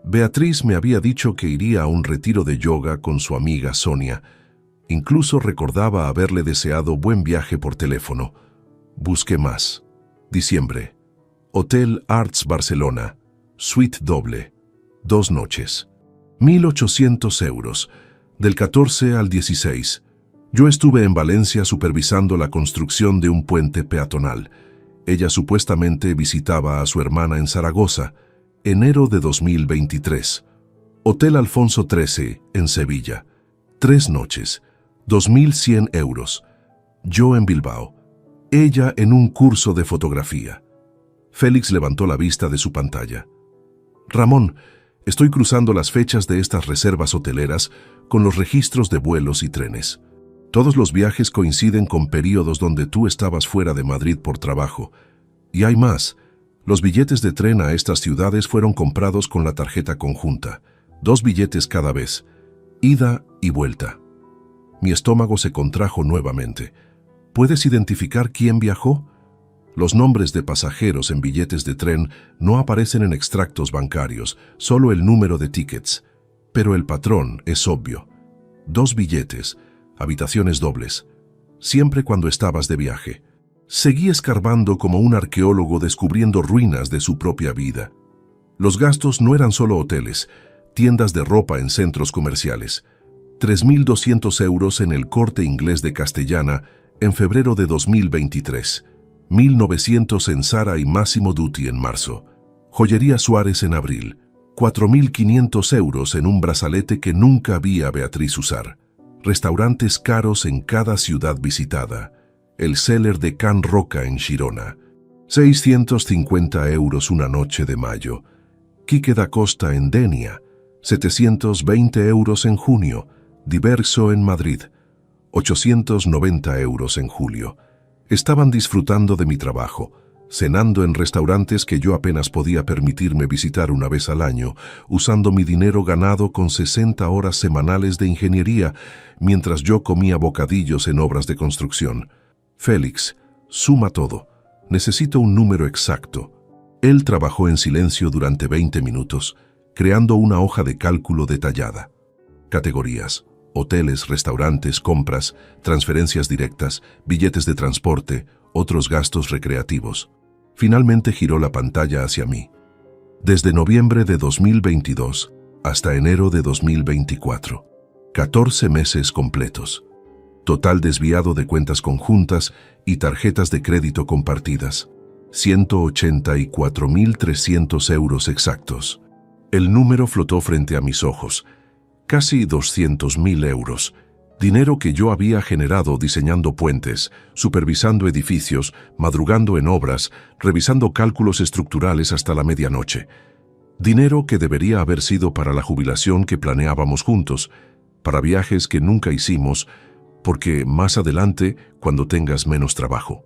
Beatriz me había dicho que iría a un retiro de yoga con su amiga Sonia. Incluso recordaba haberle deseado buen viaje por teléfono. Busqué más. Diciembre. Hotel Arts Barcelona. Suite doble. 2 noches. 1.800 euros. Del 14 al 16. Yo estuve en Valencia supervisando la construcción de un puente peatonal. Ella supuestamente visitaba a su hermana en Zaragoza. Enero de 2023. Hotel Alfonso XIII, en Sevilla. 3 noches. 2.100 euros. Yo en Bilbao. Ella en un curso de fotografía. Félix levantó la vista de su pantalla. Ramón, estoy cruzando las fechas de estas reservas hoteleras con los registros de vuelos y trenes. Todos los viajes coinciden con periodos donde tú estabas fuera de Madrid por trabajo. Y hay más. Los billetes de tren a estas ciudades fueron comprados con la tarjeta conjunta, 2 billetes cada vez, ida y vuelta. Mi estómago se contrajo nuevamente. ¿Puedes identificar quién viajó? Los nombres de pasajeros en billetes de tren no aparecen en extractos bancarios, solo el número de tickets. Pero el patrón es obvio. 2 billetes, habitaciones dobles, siempre cuando estabas de viaje. Seguí escarbando como un arqueólogo descubriendo ruinas de su propia vida. Los gastos no eran solo hoteles, tiendas de ropa en centros comerciales. 3.200 euros en el Corte Inglés de Castellana en febrero de 2023. 1.900 en Zara y Massimo Dutti en marzo. Joyería Suárez en abril. 4.500 euros en un brazalete que nunca vi a Beatriz usar. Restaurantes caros en cada ciudad visitada. El Cellar de Can Roca en Girona. 650 euros una noche de mayo. Quique da Costa en Denia. 720 euros en junio. Diverso en Madrid. 890 euros en julio. Estaban disfrutando de mi trabajo, cenando en restaurantes que yo apenas podía permitirme visitar una vez al año, usando mi dinero ganado con 60 horas semanales de ingeniería, mientras yo comía bocadillos en obras de construcción. Félix, suma todo. Necesito un número exacto. Él trabajó en silencio durante 20 minutos, creando una hoja de cálculo detallada. Categorías: hoteles, restaurantes, compras, transferencias directas, billetes de transporte, otros gastos recreativos. Finalmente giró la pantalla hacia mí. Desde noviembre de 2022 hasta enero de 2024. 14 meses completos. Total desviado de cuentas conjuntas y tarjetas de crédito compartidas. 184.300 euros exactos. El número flotó frente a mis ojos. Casi 200.000 euros. Dinero que yo había generado diseñando puentes, supervisando edificios, madrugando en obras, revisando cálculos estructurales hasta la medianoche. Dinero que debería haber sido para la jubilación que planeábamos juntos, para viajes que nunca hicimos, porque más adelante, cuando tengas menos trabajo.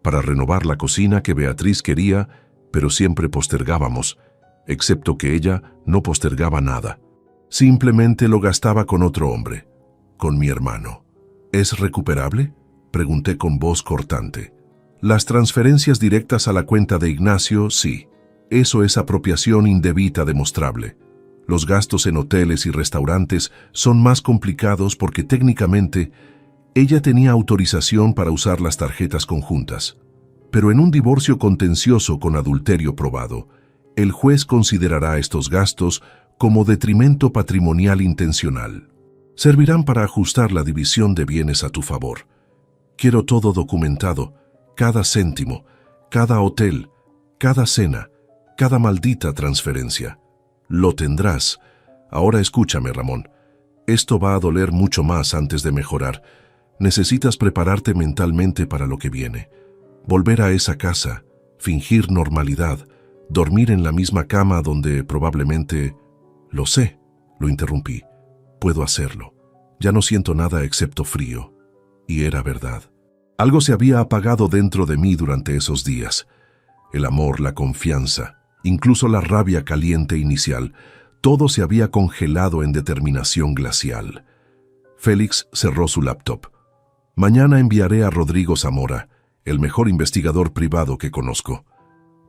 Para renovar la cocina que Beatriz quería, pero siempre postergábamos, excepto que ella no postergaba nada. Simplemente lo gastaba con otro hombre, con mi hermano. ¿Es recuperable?, pregunté con voz cortante. Las transferencias directas a la cuenta de Ignacio, sí. Eso es apropiación indebida demostrable. Los gastos en hoteles y restaurantes son más complicados porque técnicamente ella tenía autorización para usar las tarjetas conjuntas. Pero en un divorcio contencioso con adulterio probado, el juez considerará estos gastos como detrimento patrimonial intencional. Servirán para ajustar la división de bienes a tu favor. Quiero todo documentado, cada céntimo, cada hotel, cada cena, cada maldita transferencia. Lo tendrás. Ahora escúchame, Ramón. Esto va a doler mucho más antes de mejorar. Necesitas prepararte mentalmente para lo que viene. Volver a esa casa, fingir normalidad, dormir en la misma cama donde probablemente... Lo sé, lo interrumpí. Puedo hacerlo. Ya no siento nada excepto frío. Y era verdad. Algo se había apagado dentro de mí durante esos días. El amor, la confianza, incluso la rabia caliente inicial, todo se había congelado en determinación glacial. Félix cerró su laptop. Mañana enviaré a Rodrigo Zamora, el mejor investigador privado que conozco.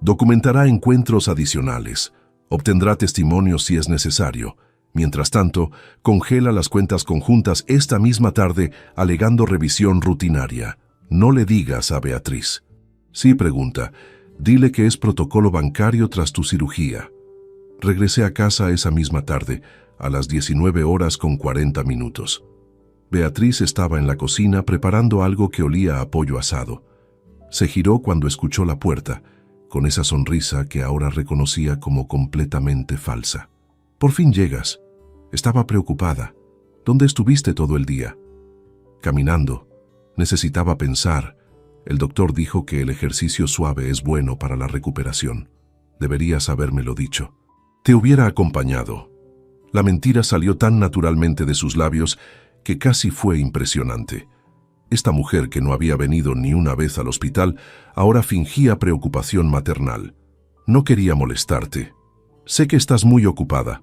Documentará encuentros adicionales. Obtendrá testimonios si es necesario. Mientras tanto, congela las cuentas conjuntas esta misma tarde alegando revisión rutinaria. No le digas a Beatriz. Sí, pregunta. Dile que es protocolo bancario tras tu cirugía. Regresé a casa esa misma tarde, a las 19:40. Beatriz estaba en la cocina preparando algo que olía a pollo asado. Se giró cuando escuchó la puerta, con esa sonrisa que ahora reconocía como completamente falsa. «Por fin llegas». Estaba preocupada. «¿Dónde estuviste todo el día?» «Caminando. Necesitaba pensar. El doctor dijo que el ejercicio suave es bueno para la recuperación. Deberías habérmelo dicho. Te hubiera acompañado». La mentira salió tan naturalmente de sus labios que casi fue impresionante. Esta mujer que no había venido ni una vez al hospital ahora fingía preocupación maternal. No quería molestarte. Sé que estás muy ocupada.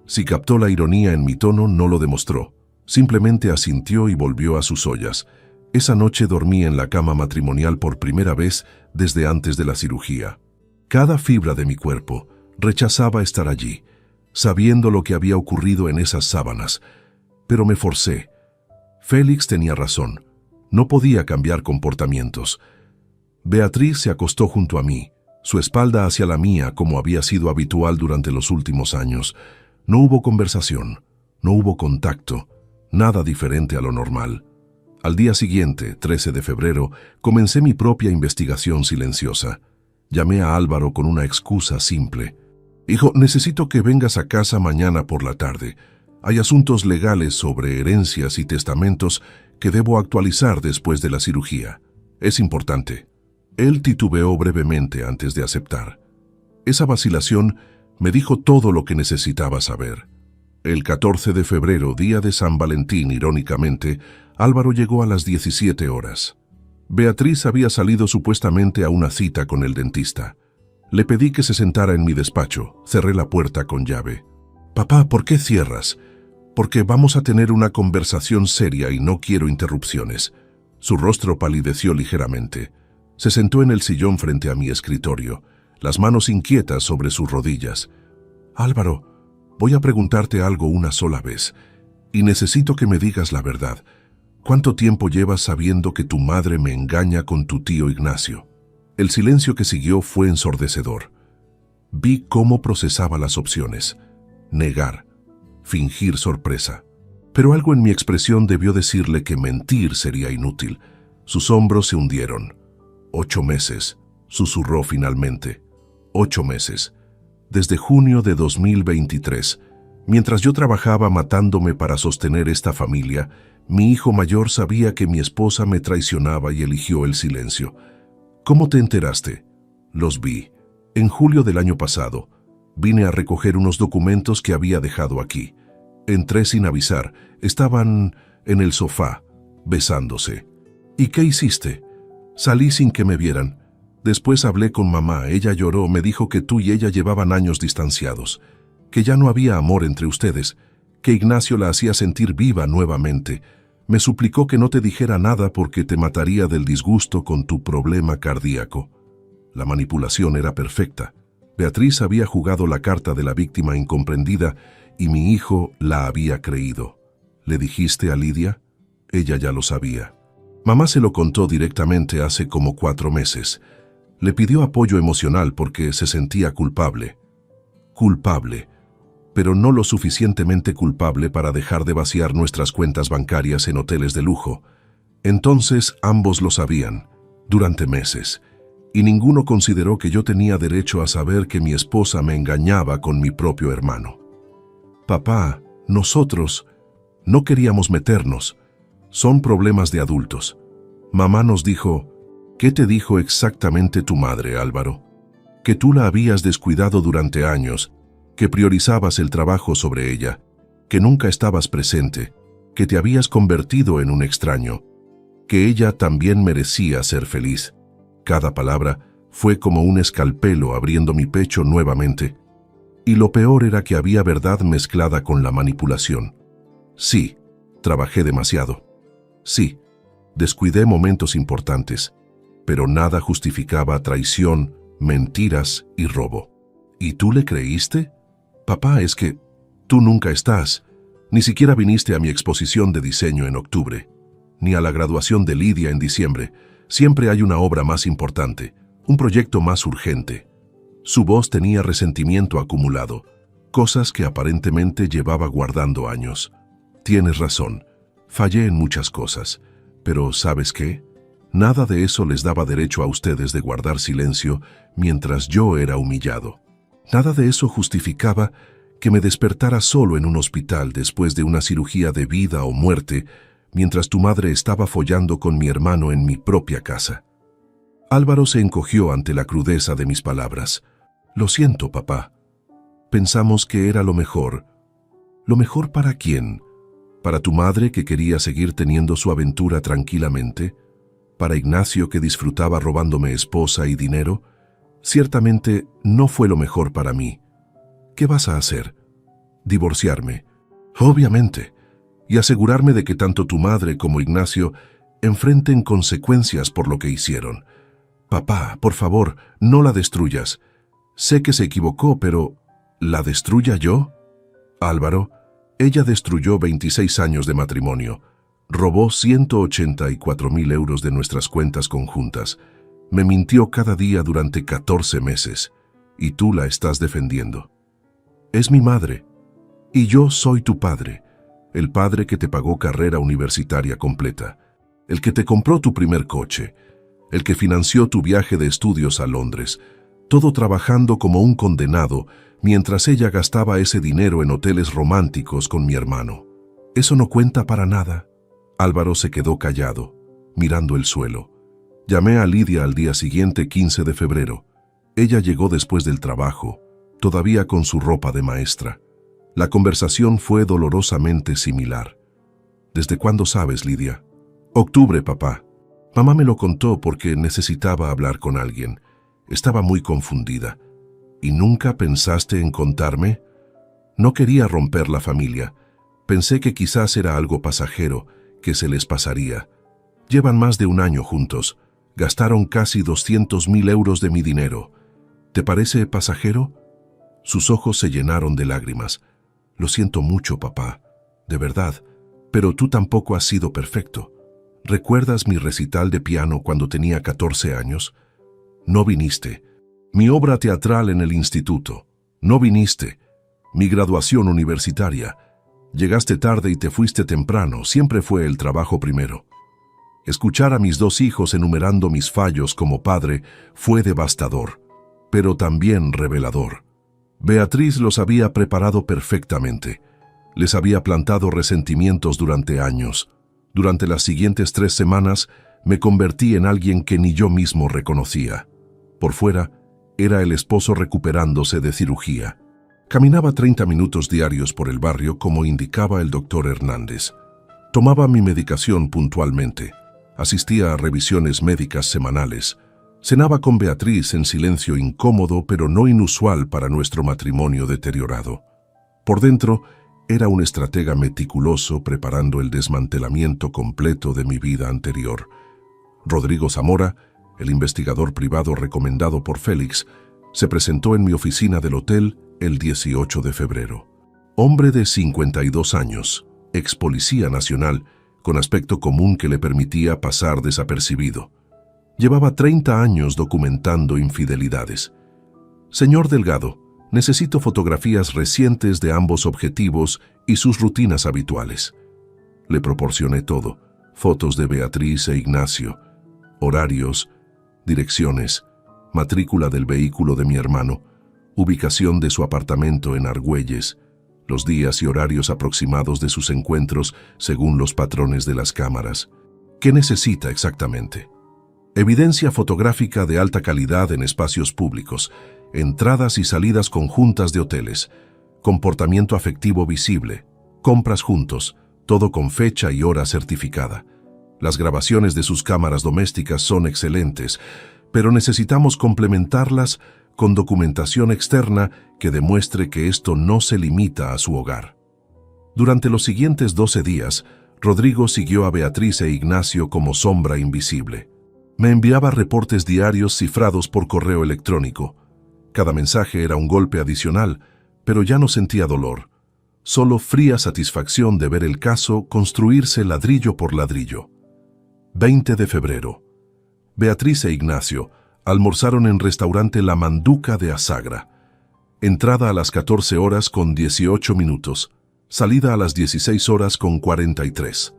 Si captó la ironía en mi tono, no lo demostró. Simplemente asintió y volvió a sus ollas. Esa noche dormí en la cama matrimonial por primera vez desde antes de la cirugía. Cada fibra de mi cuerpo rechazaba estar allí, sabiendo lo que había ocurrido en esas sábanas. Pero me forcé. Félix tenía razón. No podía cambiar comportamientos. Beatriz se acostó junto a mí, su espalda hacia la mía como había sido habitual durante los últimos años. No hubo conversación, no hubo contacto, nada diferente a lo normal. Al día siguiente, 13 de febrero, comencé mi propia investigación silenciosa. Llamé a Álvaro con una excusa simple. «Hijo, necesito que vengas a casa mañana por la tarde. Hay asuntos legales sobre herencias y testamentos que debo actualizar después de la cirugía. Es importante». Él titubeó brevemente antes de aceptar. Esa vacilación me dijo todo lo que necesitaba saber. El 14 de febrero, día de San Valentín, irónicamente, Álvaro llegó a las 17 horas. Beatriz había salido supuestamente a una cita con el dentista. Le pedí que se sentara en mi despacho. Cerré la puerta con llave. «Papá, ¿por qué cierras?» «Porque vamos a tener una conversación seria y no quiero interrupciones». Su rostro palideció ligeramente. Se sentó en el sillón frente a mi escritorio, las manos inquietas sobre sus rodillas. «Álvaro, voy a preguntarte algo una sola vez, y necesito que me digas la verdad. ¿Cuánto tiempo llevas sabiendo que tu madre me engaña con tu tío Ignacio?» El silencio que siguió fue ensordecedor. Vi cómo procesaba las opciones. Negar, fingir sorpresa. Pero algo en mi expresión debió decirle que mentir sería inútil. Sus hombros se hundieron. 8 meses, susurró finalmente. 8 meses. Desde junio de 2023. Mientras yo trabajaba matándome para sostener esta familia, mi hijo mayor sabía que mi esposa me traicionaba y eligió el silencio. «¿Cómo te enteraste?» «Los vi. En julio del año pasado. Vine a recoger unos documentos que había dejado aquí. Entré sin avisar. Estaban en el sofá, besándose. ¿Y qué hiciste?» «Salí sin que me vieran. Después hablé con mamá. Ella lloró, me dijo que tú y ella llevaban años distanciados, que ya no había amor entre ustedes, que Ignacio la hacía sentir viva nuevamente. Me suplicó que no te dijera nada porque te mataría del disgusto con tu problema cardíaco». La manipulación era perfecta. Beatriz había jugado la carta de la víctima incomprendida y mi hijo la había creído. «¿Le dijiste a Lidia?» Ella ya lo sabía. Mamá se lo contó directamente hace como 4 meses. Le pidió apoyo emocional porque se sentía culpable. Culpable, pero no lo suficientemente culpable para dejar de vaciar nuestras cuentas bancarias en hoteles de lujo. Entonces ambos lo sabían, durante meses, y ninguno consideró que yo tenía derecho a saber que mi esposa me engañaba con mi propio hermano. «Papá, nosotros no queríamos meternos. Son problemas de adultos». Mamá nos dijo: «¿Qué te dijo exactamente tu madre, Álvaro?» «Que tú la habías descuidado durante años, que priorizabas el trabajo sobre ella, que nunca estabas presente, que te habías convertido en un extraño, que ella también merecía ser feliz». Cada palabra fue como un escalpelo abriendo mi pecho nuevamente. Y lo peor era que había verdad mezclada con la manipulación. Sí, trabajé demasiado. Sí, descuidé momentos importantes, pero nada justificaba traición, mentiras y robo. ¿Y tú le creíste? Papá, es que tú nunca estás. Ni siquiera viniste a mi exposición de diseño en octubre, ni a la graduación de Lidia en diciembre. Siempre hay una obra más importante, un proyecto más urgente. Su voz tenía resentimiento acumulado, cosas que aparentemente llevaba guardando años. Tienes razón, fallé en muchas cosas, pero ¿sabes qué? Nada de eso les daba derecho a ustedes de guardar silencio mientras yo era humillado. Nada de eso justificaba que me despertara solo en un hospital después de una cirugía de vida o muerte, mientras tu madre estaba follando con mi hermano en mi propia casa. Álvaro se encogió ante la crudeza de mis palabras. Lo siento, papá. Pensamos que era lo mejor. ¿Lo mejor para quién? ¿Para tu madre que quería seguir teniendo su aventura tranquilamente? ¿Para Ignacio que disfrutaba robándome esposa y dinero? Ciertamente no fue lo mejor para mí. ¿Qué vas a hacer? Divorciarme. Obviamente. Y asegurarme de que tanto tu madre como Ignacio enfrenten consecuencias por lo que hicieron. Papá, por favor, no la destruyas. Sé que se equivocó, pero ¿la destruya yo? Álvaro, ella destruyó 26 años de matrimonio. Robó 184.000 euros de nuestras cuentas conjuntas. Me mintió cada día durante 14 meses. Y tú la estás defendiendo. Es mi madre. Y yo soy tu padre. El padre que te pagó carrera universitaria completa. El que te compró tu primer coche. El que financió tu viaje de estudios a Londres. Todo trabajando como un condenado, mientras ella gastaba ese dinero en hoteles románticos con mi hermano. Eso no cuenta para nada. Álvaro se quedó callado, mirando el suelo. Llamé a Lidia al día siguiente, 15 de febrero. Ella llegó después del trabajo, todavía con su ropa de maestra. La conversación fue dolorosamente similar. ¿Desde cuándo sabes, Lidia? Octubre, papá. Mamá me lo contó porque necesitaba hablar con alguien. Estaba muy confundida. ¿Y nunca pensaste en contarme? No quería romper la familia. Pensé que quizás era algo pasajero, que se les pasaría. Llevan más de un año juntos. Gastaron casi 200.000 euros de mi dinero. ¿Te parece pasajero? Sus ojos se llenaron de lágrimas. Lo siento mucho, papá. De verdad. Pero tú tampoco has sido perfecto. ¿Recuerdas mi recital de piano cuando tenía 14 años? No viniste. Mi obra teatral en el instituto. No viniste. Mi graduación universitaria. Llegaste tarde y te fuiste temprano. Siempre fue el trabajo primero. Escuchar a mis dos hijos enumerando mis fallos como padre fue devastador, pero también revelador. Beatriz los había preparado perfectamente. Les había plantado resentimientos durante años. Durante las siguientes 3 semanas me convertí en alguien que ni yo mismo reconocía. Por fuera, era el esposo recuperándose de cirugía. Caminaba 30 minutos diarios por el barrio como indicaba el doctor Hernández. Tomaba mi medicación puntualmente. Asistía a revisiones médicas semanales. Cenaba con Beatriz en silencio incómodo pero no inusual para nuestro matrimonio deteriorado. Por dentro, era un estratega meticuloso preparando el desmantelamiento completo de mi vida anterior. Rodrigo Zamora, el investigador privado recomendado por Félix, se presentó en mi oficina del hotel el 18 de febrero. Hombre de 52 años, ex policía nacional, con aspecto común que le permitía pasar desapercibido. Llevaba 30 años documentando infidelidades. Señor Delgado, necesito fotografías recientes de ambos objetivos y sus rutinas habituales. Le proporcioné todo, fotos de Beatriz e Ignacio, horarios, direcciones, matrícula del vehículo de mi hermano, ubicación de su apartamento en Argüelles, los días y horarios aproximados de sus encuentros según los patrones de las cámaras. ¿Qué necesita exactamente? Evidencia fotográfica de alta calidad en espacios públicos, entradas y salidas conjuntas de hoteles, comportamiento afectivo visible, compras juntos, todo con fecha y hora certificada. Las grabaciones de sus cámaras domésticas son excelentes, pero necesitamos complementarlas con documentación externa que demuestre que esto no se limita a su hogar. Durante los siguientes 12 días, Rodrigo siguió a Beatriz e Ignacio como sombra invisible. Me enviaba reportes diarios cifrados por correo electrónico. Cada mensaje era un golpe adicional, pero ya no sentía dolor. Solo fría satisfacción de ver el caso construirse ladrillo por ladrillo. 20 de febrero. Beatriz e Ignacio almorzaron en restaurante La Manduca de Asagra. Entrada a las 14 horas con 18 minutos. Salida a las 16 horas con 43.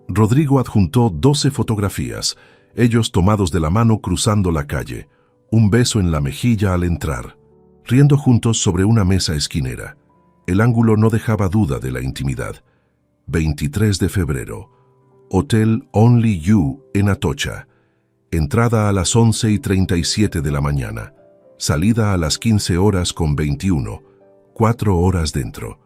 Rodrigo adjuntó 12 fotografías, ellos tomados de la mano cruzando la calle, un beso en la mejilla al entrar, riendo juntos sobre una mesa esquinera. El ángulo no dejaba duda de la intimidad. 23 de febrero. Hotel Only You en Atocha. Entrada a las 11:37 de la mañana. Salida a las 15 horas con 21. 4 horas dentro.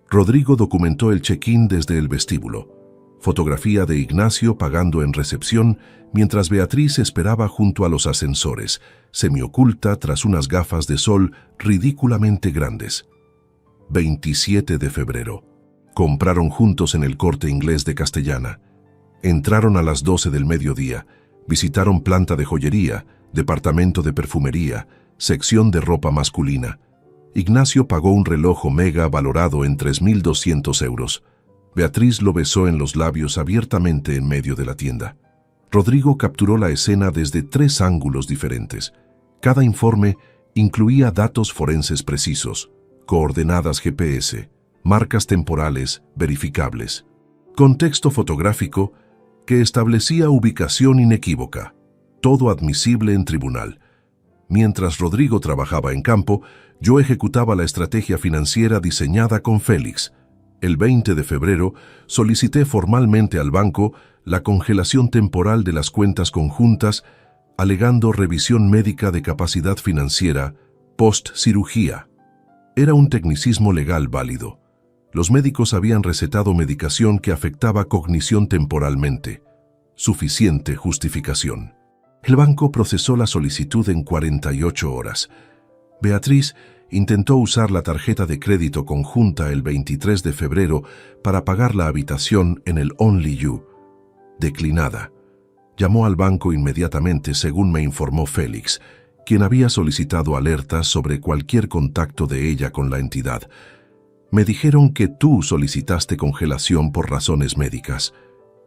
Rodrigo documentó el check-in desde el vestíbulo. Fotografía de Ignacio pagando en recepción mientras Beatriz esperaba junto a los ascensores, semioculta tras unas gafas de sol ridículamente grandes. 27 de febrero. Compraron juntos en el Corte Inglés de Castellana. Entraron a las 12 del mediodía, visitaron planta de joyería, departamento de perfumería, sección de ropa masculina. Ignacio pagó un reloj Omega valorado en 3.200 euros. Beatriz lo besó en los labios abiertamente en medio de la tienda. Rodrigo capturó la escena desde 3 ángulos diferentes. Cada informe incluía datos forenses precisos, coordenadas GPS, marcas temporales verificables, contexto fotográfico que establecía ubicación inequívoca, todo admisible en tribunal. Mientras Rodrigo trabajaba en campo, yo ejecutaba la estrategia financiera diseñada con Félix. El 20 de febrero solicité formalmente al banco la congelación temporal de las cuentas conjuntas, alegando revisión médica de capacidad financiera post-cirugía. Era un tecnicismo legal válido. Los médicos habían recetado medicación que afectaba cognición temporalmente. Suficiente justificación. El banco procesó la solicitud en 48 horas. Beatriz intentó usar la tarjeta de crédito conjunta el 23 de febrero para pagar la habitación en el Only You. Declinada. Llamó al banco inmediatamente, según me informó Félix, quien había solicitado alertas sobre cualquier contacto de ella con la entidad. Me dijeron que tú solicitaste congelación por razones médicas.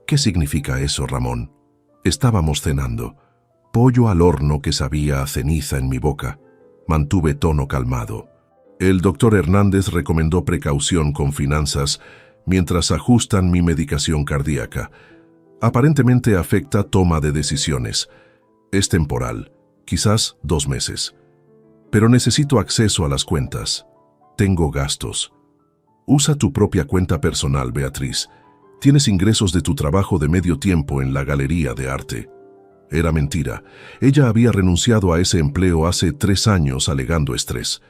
¿Qué significa eso, Ramón? Estábamos cenando. Pollo al horno que sabía a ceniza en mi boca. Mantuve tono calmado. El doctor Hernández recomendó precaución con finanzas mientras ajustan mi medicación cardíaca. Aparentemente afecta toma de decisiones. Es temporal, quizás 2 meses. Pero necesito acceso a las cuentas. Tengo gastos. Usa tu propia cuenta personal, Beatriz. Tienes ingresos de tu trabajo de medio tiempo en la galería de arte. Era mentira. Ella había renunciado a ese empleo hace 3 años alegando estrés,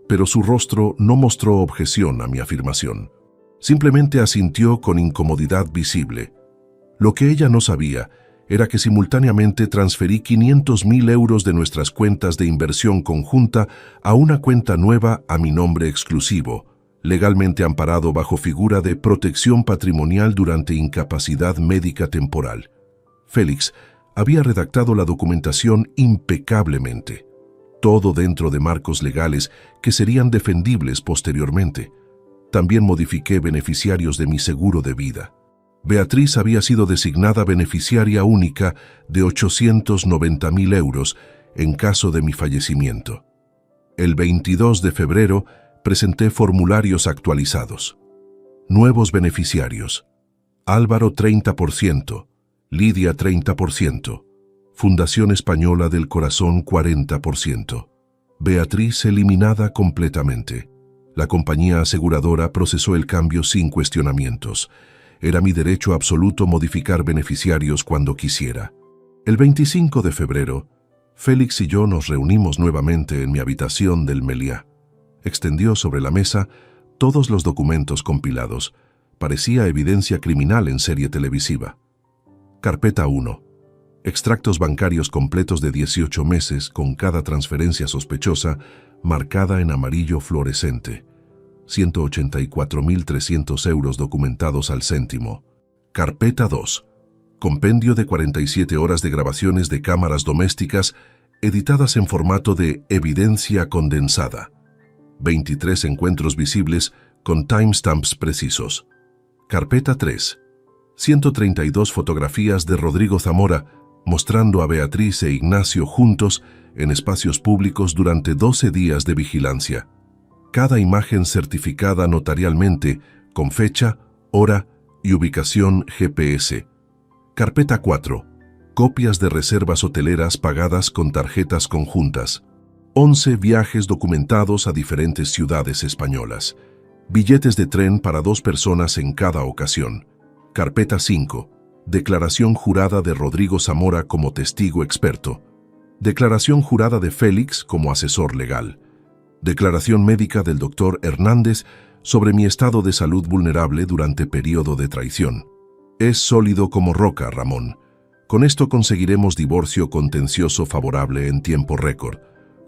pero su rostro no mostró objeción a mi afirmación. Simplemente asintió con incomodidad visible. Lo que ella no sabía era que simultáneamente transferí 500.000 euros de nuestras cuentas de inversión conjunta a una cuenta nueva a mi nombre exclusivo, legalmente amparado bajo figura de protección patrimonial durante incapacidad médica temporal. Félix había redactado la documentación impecablemente, todo dentro de marcos legales que serían defendibles posteriormente. También modifiqué beneficiarios de mi seguro de vida. Beatriz había sido designada beneficiaria única de 890.000 euros en caso de mi fallecimiento. El 22 de febrero presenté formularios actualizados. Nuevos beneficiarios: Álvaro 30%, Lidia 30%, Fundación Española del Corazón 40%. Beatriz eliminada completamente. La compañía aseguradora procesó el cambio sin cuestionamientos. Era mi derecho absoluto modificar beneficiarios cuando quisiera. El 25 de febrero, Félix y yo nos reunimos nuevamente en mi habitación del Meliá. Extendió sobre la mesa todos los documentos compilados. Parecía evidencia criminal en serie televisiva. Carpeta 1. Extractos bancarios completos de 18 meses con cada transferencia sospechosa marcada en amarillo fluorescente. 184.300 euros documentados al céntimo. Carpeta 2. Compendio de 47 horas de grabaciones de cámaras domésticas editadas en formato de evidencia condensada. 23 encuentros visibles con timestamps precisos. Carpeta 3. 132 fotografías de Rodrigo Zamora mostrando a Beatriz e Ignacio juntos en espacios públicos durante 12 días de vigilancia. Cada imagen certificada notarialmente con fecha, hora y ubicación GPS. Carpeta 4. Copias de reservas hoteleras pagadas con tarjetas conjuntas. 11 viajes documentados a diferentes ciudades españolas. Billetes de tren para 2 personas en cada ocasión. Carpeta 5. Declaración jurada de Rodrigo Zamora como testigo experto. Declaración jurada de Félix como asesor legal. Declaración médica del doctor Hernández sobre mi estado de salud vulnerable durante periodo de traición. Es sólido como roca, Ramón. Con esto conseguiremos divorcio contencioso favorable en tiempo récord,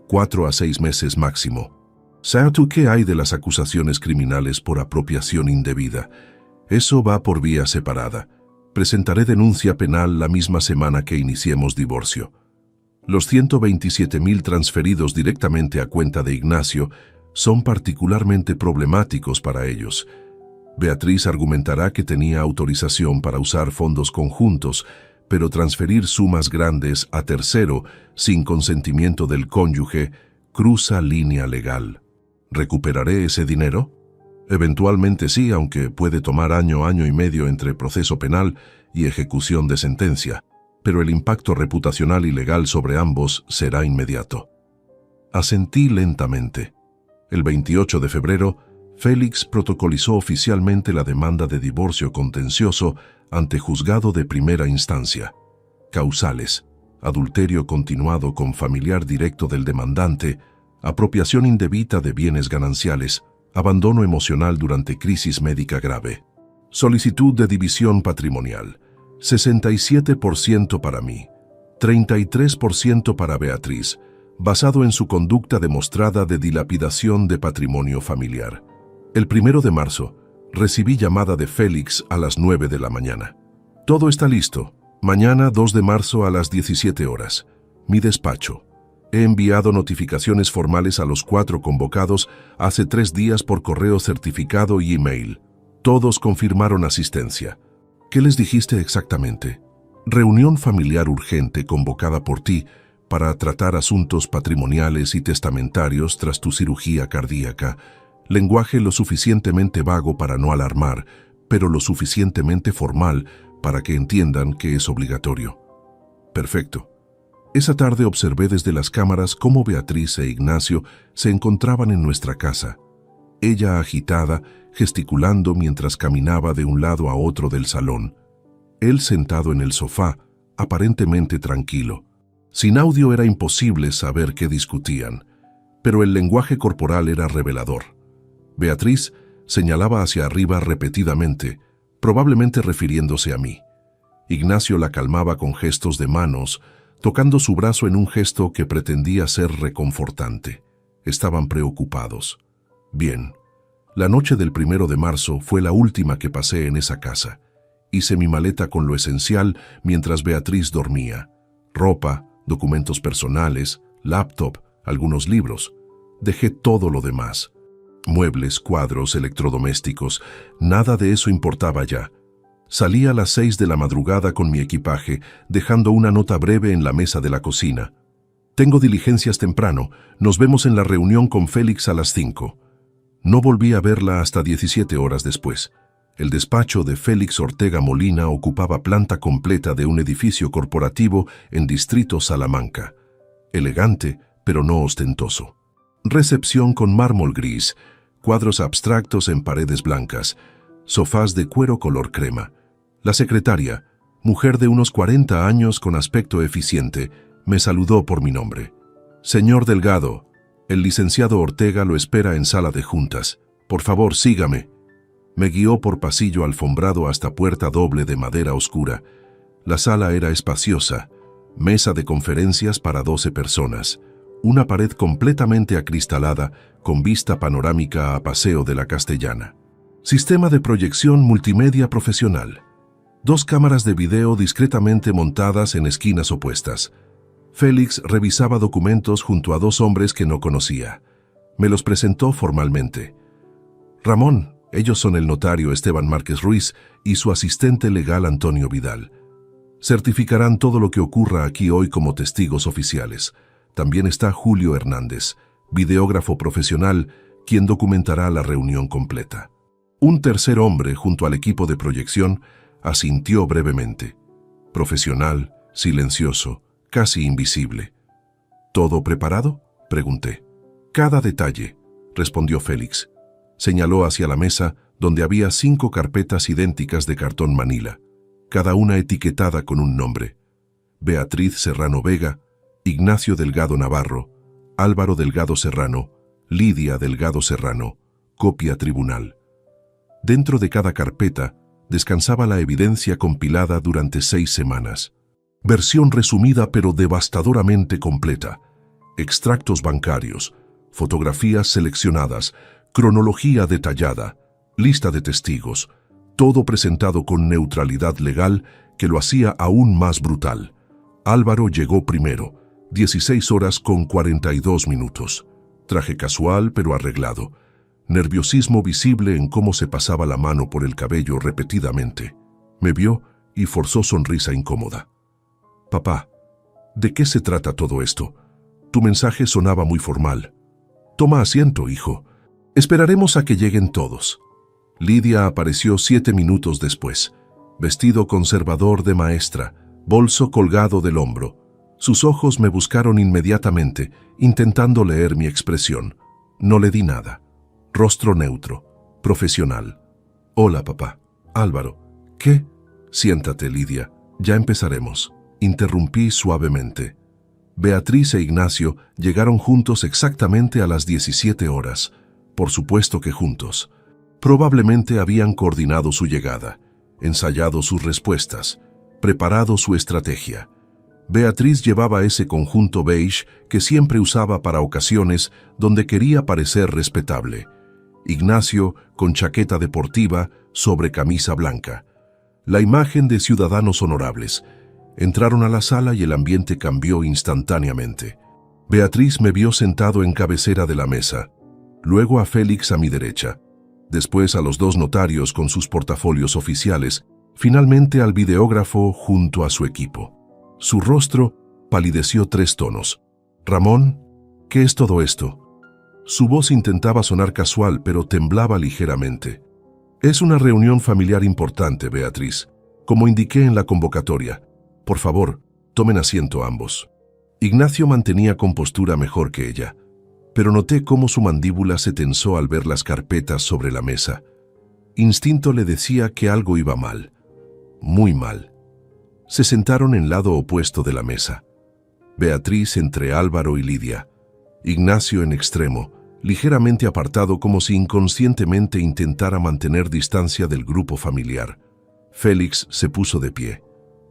4 a 6 meses máximo. ¿Sabes tú qué hay de las acusaciones criminales por apropiación indebida? Eso va por vía separada. Presentaré denuncia penal la misma semana que iniciemos divorcio. Los 127.000 transferidos directamente a cuenta de Ignacio son particularmente problemáticos para ellos. Beatriz argumentará que tenía autorización para usar fondos conjuntos, pero transferir sumas grandes a tercero sin consentimiento del cónyuge cruza línea legal. ¿Recuperaré ese dinero? Eventualmente sí, aunque puede tomar año y medio entre proceso penal y ejecución de sentencia, pero el impacto reputacional y legal sobre ambos será inmediato. Asentí lentamente. El 28 de febrero, Félix protocolizó oficialmente la demanda de divorcio contencioso ante juzgado de primera instancia. Causales: adulterio continuado con familiar directo del demandante, apropiación indebida de bienes gananciales, abandono emocional durante crisis médica grave. Solicitud de división patrimonial: 67% para mí, 33% para Beatriz, basado en su conducta demostrada de dilapidación de patrimonio familiar. El 1 de marzo, recibí llamada de Félix a las 9 de la mañana. Todo está listo. Mañana 2 de marzo a las 17 horas. Mi despacho. He enviado notificaciones formales a los 4 convocados hace 3 días por correo certificado y email. Todos confirmaron asistencia. ¿Qué les dijiste exactamente? Reunión familiar urgente convocada por ti para tratar asuntos patrimoniales y testamentarios tras tu cirugía cardíaca. Lenguaje lo suficientemente vago para no alarmar, pero lo suficientemente formal para que entiendan que es obligatorio. Perfecto. Esa tarde observé desde las cámaras cómo Beatriz e Ignacio se encontraban en nuestra casa. Ella agitada, gesticulando mientras caminaba de un lado a otro del salón. Él sentado en el sofá, aparentemente tranquilo. Sin audio era imposible saber qué discutían, pero el lenguaje corporal era revelador. Beatriz señalaba hacia arriba repetidamente, probablemente refiriéndose a mí. Ignacio la calmaba con gestos de manos, tocando su brazo en un gesto que pretendía ser reconfortante. Estaban preocupados. Bien, la noche del 1 de marzo fue la última que pasé en esa casa. Hice mi maleta con lo esencial mientras Beatriz dormía. Ropa, documentos personales, laptop, algunos libros. Dejé todo lo demás. Muebles, cuadros, electrodomésticos, nada de eso importaba ya. Salí a las 6 de la madrugada con mi equipaje, dejando una nota breve en la mesa de la cocina. Tengo diligencias temprano, nos vemos en la reunión con Félix a las 5. No volví a verla hasta 17 horas después. El despacho de Félix Ortega Molina ocupaba planta completa de un edificio corporativo en Distrito Salamanca. Elegante, pero no ostentoso. Recepción con mármol gris, cuadros abstractos en paredes blancas, sofás de cuero color crema. La secretaria, mujer de unos 40 años con aspecto eficiente, me saludó por mi nombre. Señor Delgado, el licenciado Ortega lo espera en sala de juntas. Por favor, sígame. Me guió por pasillo alfombrado hasta puerta doble de madera oscura. La sala era espaciosa, mesa de conferencias para 12 personas, una pared completamente acristalada con vista panorámica a Paseo de la Castellana. Sistema de proyección multimedia profesional. 2 cámaras de video discretamente montadas en esquinas opuestas. Félix revisaba documentos junto a 2 hombres que no conocía. Me los presentó formalmente. Ramón, ellos son el notario Esteban Márquez Ruiz y su asistente legal Antonio Vidal. Certificarán todo lo que ocurra aquí hoy como testigos oficiales. También está Julio Hernández, videógrafo profesional, quien documentará la reunión completa. Un tercer hombre, junto al equipo de proyección, asintió brevemente. Profesional, silencioso, casi invisible. ¿Todo preparado?, pregunté. Cada detalle, respondió Félix. Señaló hacia la mesa, donde había 5 carpetas idénticas de cartón manila, cada una etiquetada con un nombre. Beatriz Serrano Vega, Ignacio Delgado Navarro, Álvaro Delgado Serrano, Lidia Delgado Serrano, copia tribunal. Dentro de cada carpeta, descansaba la evidencia compilada durante 6 semanas. Versión resumida pero devastadoramente completa. Extractos bancarios, fotografías seleccionadas, cronología detallada, lista de testigos, todo presentado con neutralidad legal que lo hacía aún más brutal. Álvaro llegó primero, 16 horas con 42 minutos. Traje casual pero arreglado. Nerviosismo visible en cómo se pasaba la mano por el cabello repetidamente. Me vio y forzó sonrisa incómoda. «Papá, ¿de qué se trata todo esto? Tu mensaje sonaba muy formal». «Toma asiento, hijo. Esperaremos a que lleguen todos». Lidia apareció 7 minutos después, vestido conservador de maestra, bolso colgado del hombro. Sus ojos me buscaron inmediatamente, intentando leer mi expresión. No le di nada. Rostro neutro, profesional. «Hola, papá». «Álvaro». «¿Qué?» «Siéntate, Lidia. Ya empezaremos». Interrumpí suavemente. Beatriz e Ignacio llegaron juntos exactamente a las 17 horas. Por supuesto que juntos. Probablemente habían coordinado su llegada, ensayado sus respuestas, preparado su estrategia. Beatriz llevaba ese conjunto beige que siempre usaba para ocasiones donde quería parecer respetable. Ignacio con chaqueta deportiva sobre camisa blanca. La imagen de ciudadanos honorables. Entraron a la sala y el ambiente cambió instantáneamente. Beatriz me vio sentado en cabecera de la mesa, luego a Félix a mi derecha, después a los 2 notarios con sus portafolios oficiales, finalmente al videógrafo junto a su equipo. Su rostro palideció 3 tonos. «Ramón, ¿qué es todo esto?» Su voz intentaba sonar casual, pero temblaba ligeramente. «Es una reunión familiar importante, Beatriz, como indiqué en la convocatoria. Por favor, tomen asiento ambos». Ignacio mantenía compostura mejor que ella, pero noté cómo su mandíbula se tensó al ver las carpetas sobre la mesa. Instinto le decía que algo iba mal, muy mal. Se sentaron en lado opuesto de la mesa. Beatriz entre Álvaro y Lidia. Ignacio en extremo, ligeramente apartado como si inconscientemente intentara mantener distancia del grupo familiar. Félix se puso de pie.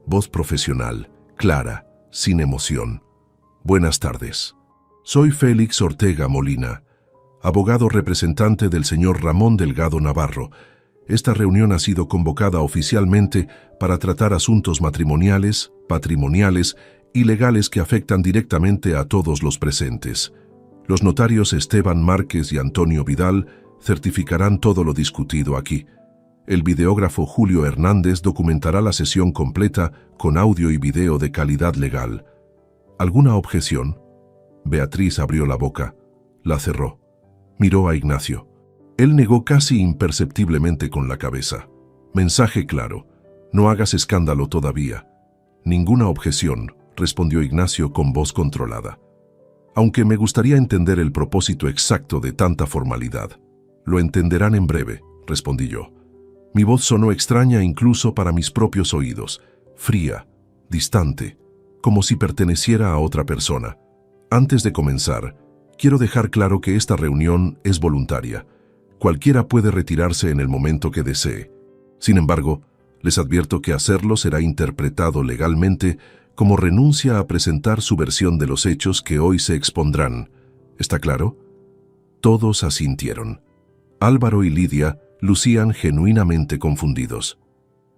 Voz profesional, clara, sin emoción. «Buenas tardes. Soy Félix Ortega Molina, abogado representante del señor Ramón Delgado Navarro. Esta reunión ha sido convocada oficialmente para tratar asuntos matrimoniales, patrimoniales y legales que afectan directamente a todos los presentes. Los notarios Esteban Márquez y Antonio Vidal certificarán todo lo discutido aquí. El videógrafo Julio Hernández documentará la sesión completa con audio y video de calidad legal. ¿Alguna objeción?» Beatriz abrió la boca, la cerró. Miró a Ignacio. Él negó casi imperceptiblemente con la cabeza. «Mensaje claro. No hagas escándalo todavía». «Ninguna objeción», respondió Ignacio con voz controlada. «Aunque me gustaría entender el propósito exacto de tanta formalidad». «Lo entenderán en breve», respondí yo. Mi voz sonó extraña incluso para mis propios oídos, fría, distante, como si perteneciera a otra persona. Antes de comenzar, quiero dejar claro que esta reunión es voluntaria. Cualquiera puede retirarse en el momento que desee. Sin embargo, les advierto que hacerlo será interpretado legalmente como renuncia a presentar su versión de los hechos que hoy se expondrán. ¿Está claro? Todos asintieron. Álvaro y Lidia lucían genuinamente confundidos.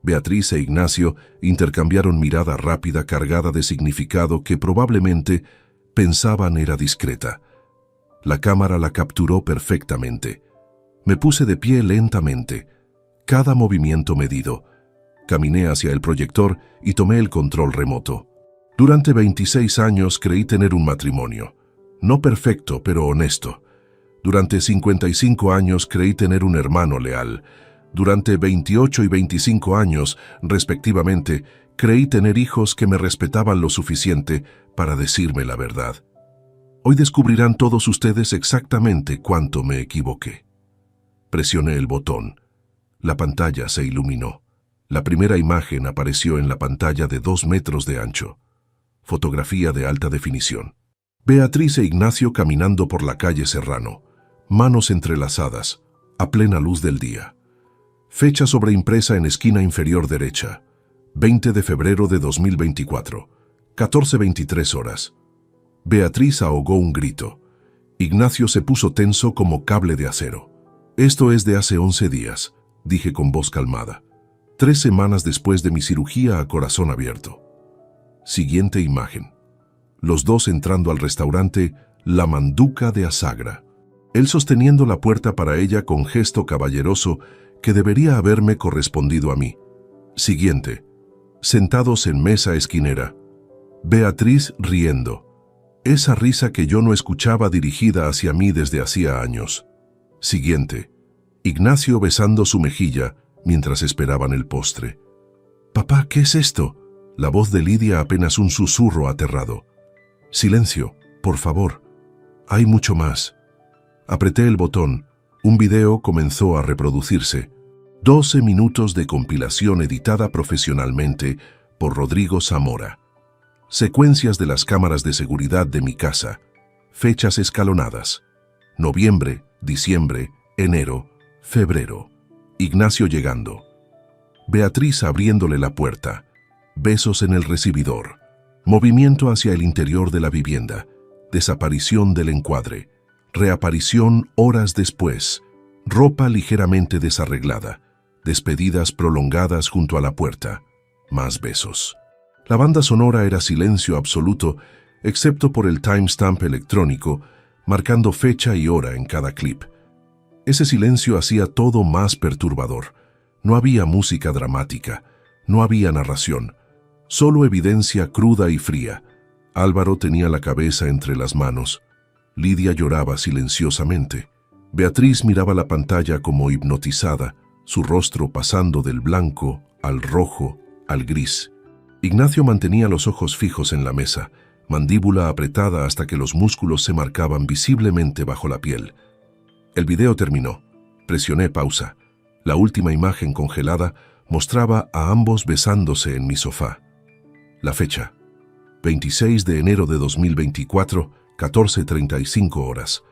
Beatriz e Ignacio intercambiaron mirada rápida cargada de significado que probablemente pensaban era discreta. La cámara la capturó perfectamente. Me puse de pie lentamente, cada movimiento medido. Caminé hacia el proyector y tomé el control remoto. Durante 26 años creí tener un matrimonio. No perfecto, pero honesto. Durante 55 años creí tener un hermano leal. Durante 28 y 25 años, respectivamente, creí tener hijos que me respetaban lo suficiente para decirme la verdad. Hoy descubrirán todos ustedes exactamente cuánto me equivoqué. Presioné el botón. La pantalla se iluminó. La primera imagen apareció en la pantalla de 2 metros de ancho. Fotografía de alta definición. Beatriz e Ignacio caminando por la calle Serrano, manos entrelazadas, a plena luz del día. Fecha sobreimpresa en esquina inferior derecha. 20 de febrero de 2024. 14:23 horas. Beatriz ahogó un grito. Ignacio se puso tenso como cable de acero. Esto es de hace 11 días, dije con voz calmada. 3 semanas después de mi cirugía a corazón abierto. Siguiente imagen. Los dos entrando al restaurante La Manduca de Asagra. Él sosteniendo la puerta para ella con gesto caballeroso que debería haberme correspondido a mí. Siguiente. Sentados en mesa esquinera. Beatriz riendo. Esa risa que yo no escuchaba dirigida hacia mí desde hacía años. Siguiente. Ignacio besando su mejilla mientras esperaban el postre. «Papá, ¿qué es esto?». La voz de Lidia apenas un susurro aterrado. «Silencio, por favor. Hay mucho más». Apreté el botón. Un video comenzó a reproducirse. 12 minutos de compilación editada profesionalmente por Rodrigo Zamora. Secuencias de las cámaras de seguridad de mi casa. Fechas escalonadas. Noviembre, diciembre, enero, febrero. Ignacio llegando. Beatriz abriéndole la puerta. Besos en el recibidor. Movimiento hacia el interior de la vivienda. Desaparición del encuadre. Reaparición horas después. Ropa ligeramente desarreglada. Despedidas prolongadas junto a la puerta. Más besos. La banda sonora era silencio absoluto, excepto por el timestamp electrónico, marcando fecha y hora en cada clip. Ese silencio hacía todo más perturbador. No había música dramática, no había narración, solo evidencia cruda y fría. Álvaro tenía la cabeza entre las manos. Lidia lloraba silenciosamente. Beatriz miraba la pantalla como hipnotizada, su rostro pasando del blanco al rojo al gris. Ignacio mantenía los ojos fijos en la mesa, mandíbula apretada hasta que los músculos se marcaban visiblemente bajo la piel. El video terminó. Presioné pausa. La última imagen congelada mostraba a ambos besándose en mi sofá. La fecha. 26 de enero de 2024, 14:35 horas.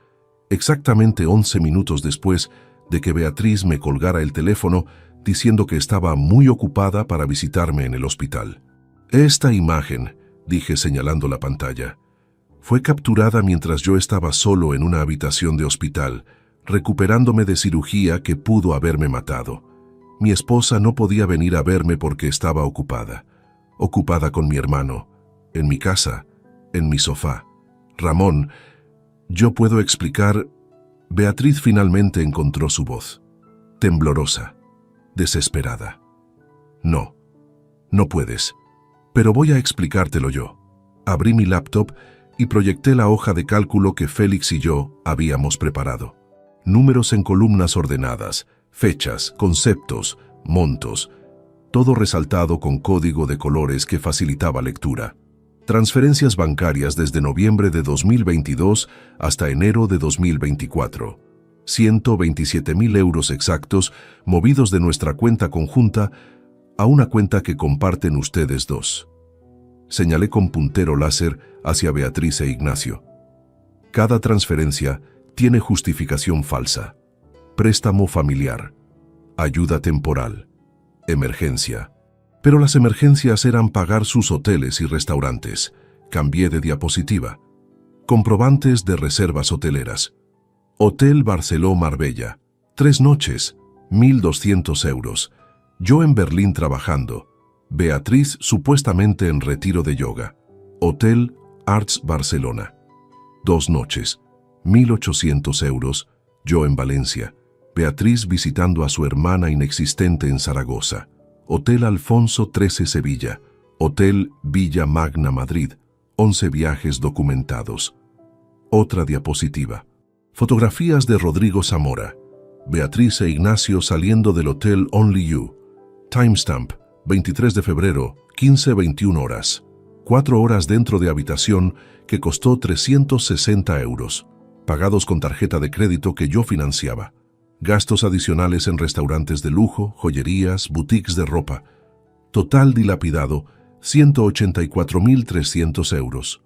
Exactamente 11 minutos después de que Beatriz me colgara el teléfono diciendo que estaba muy ocupada para visitarme en el hospital. Esta imagen, dije señalando la pantalla, fue capturada mientras yo estaba solo en una habitación de hospital, recuperándome de cirugía que pudo haberme matado. Mi esposa no podía venir a verme porque estaba ocupada con mi hermano, en mi casa, en mi sofá. Ramón, yo puedo explicar. Beatriz finalmente encontró su voz, temblorosa, desesperada. No, no puedes. Pero voy a explicártelo yo. Abrí mi laptop y proyecté la hoja de cálculo que Félix y yo habíamos preparado. Números en columnas ordenadas, fechas, conceptos, montos, todo resaltado con código de colores que facilitaba lectura. Transferencias bancarias desde noviembre de 2022 hasta enero de 2024. 127.000 euros exactos movidos de nuestra cuenta conjunta a una cuenta que comparten ustedes dos. Señalé con puntero láser hacia Beatriz e Ignacio. Cada transferencia tiene justificación falsa. Préstamo familiar. Ayuda temporal. Emergencia. Pero las emergencias eran pagar sus hoteles y restaurantes. Cambié de diapositiva. Comprobantes de reservas hoteleras. Hotel Barceló Marbella. 3 noches. 1.200 euros. Yo en Berlín trabajando. Beatriz supuestamente en retiro de yoga. Hotel Arts Barcelona. 2 noches. 1.800 euros. Yo en Valencia. Beatriz visitando a su hermana inexistente en Zaragoza. Hotel Alfonso XIII Sevilla. Hotel Villa Magna Madrid. 11 viajes documentados. Otra diapositiva. Fotografías de Rodrigo Zamora. Beatriz e Ignacio saliendo del Hotel Only You. Timestamp, 23 de febrero, 15:21 horas. 4 horas dentro de habitación que costó 360 euros, pagados con tarjeta de crédito que yo financiaba. Gastos adicionales en restaurantes de lujo, joyerías, boutiques de ropa. Total dilapidado, 184.300 euros.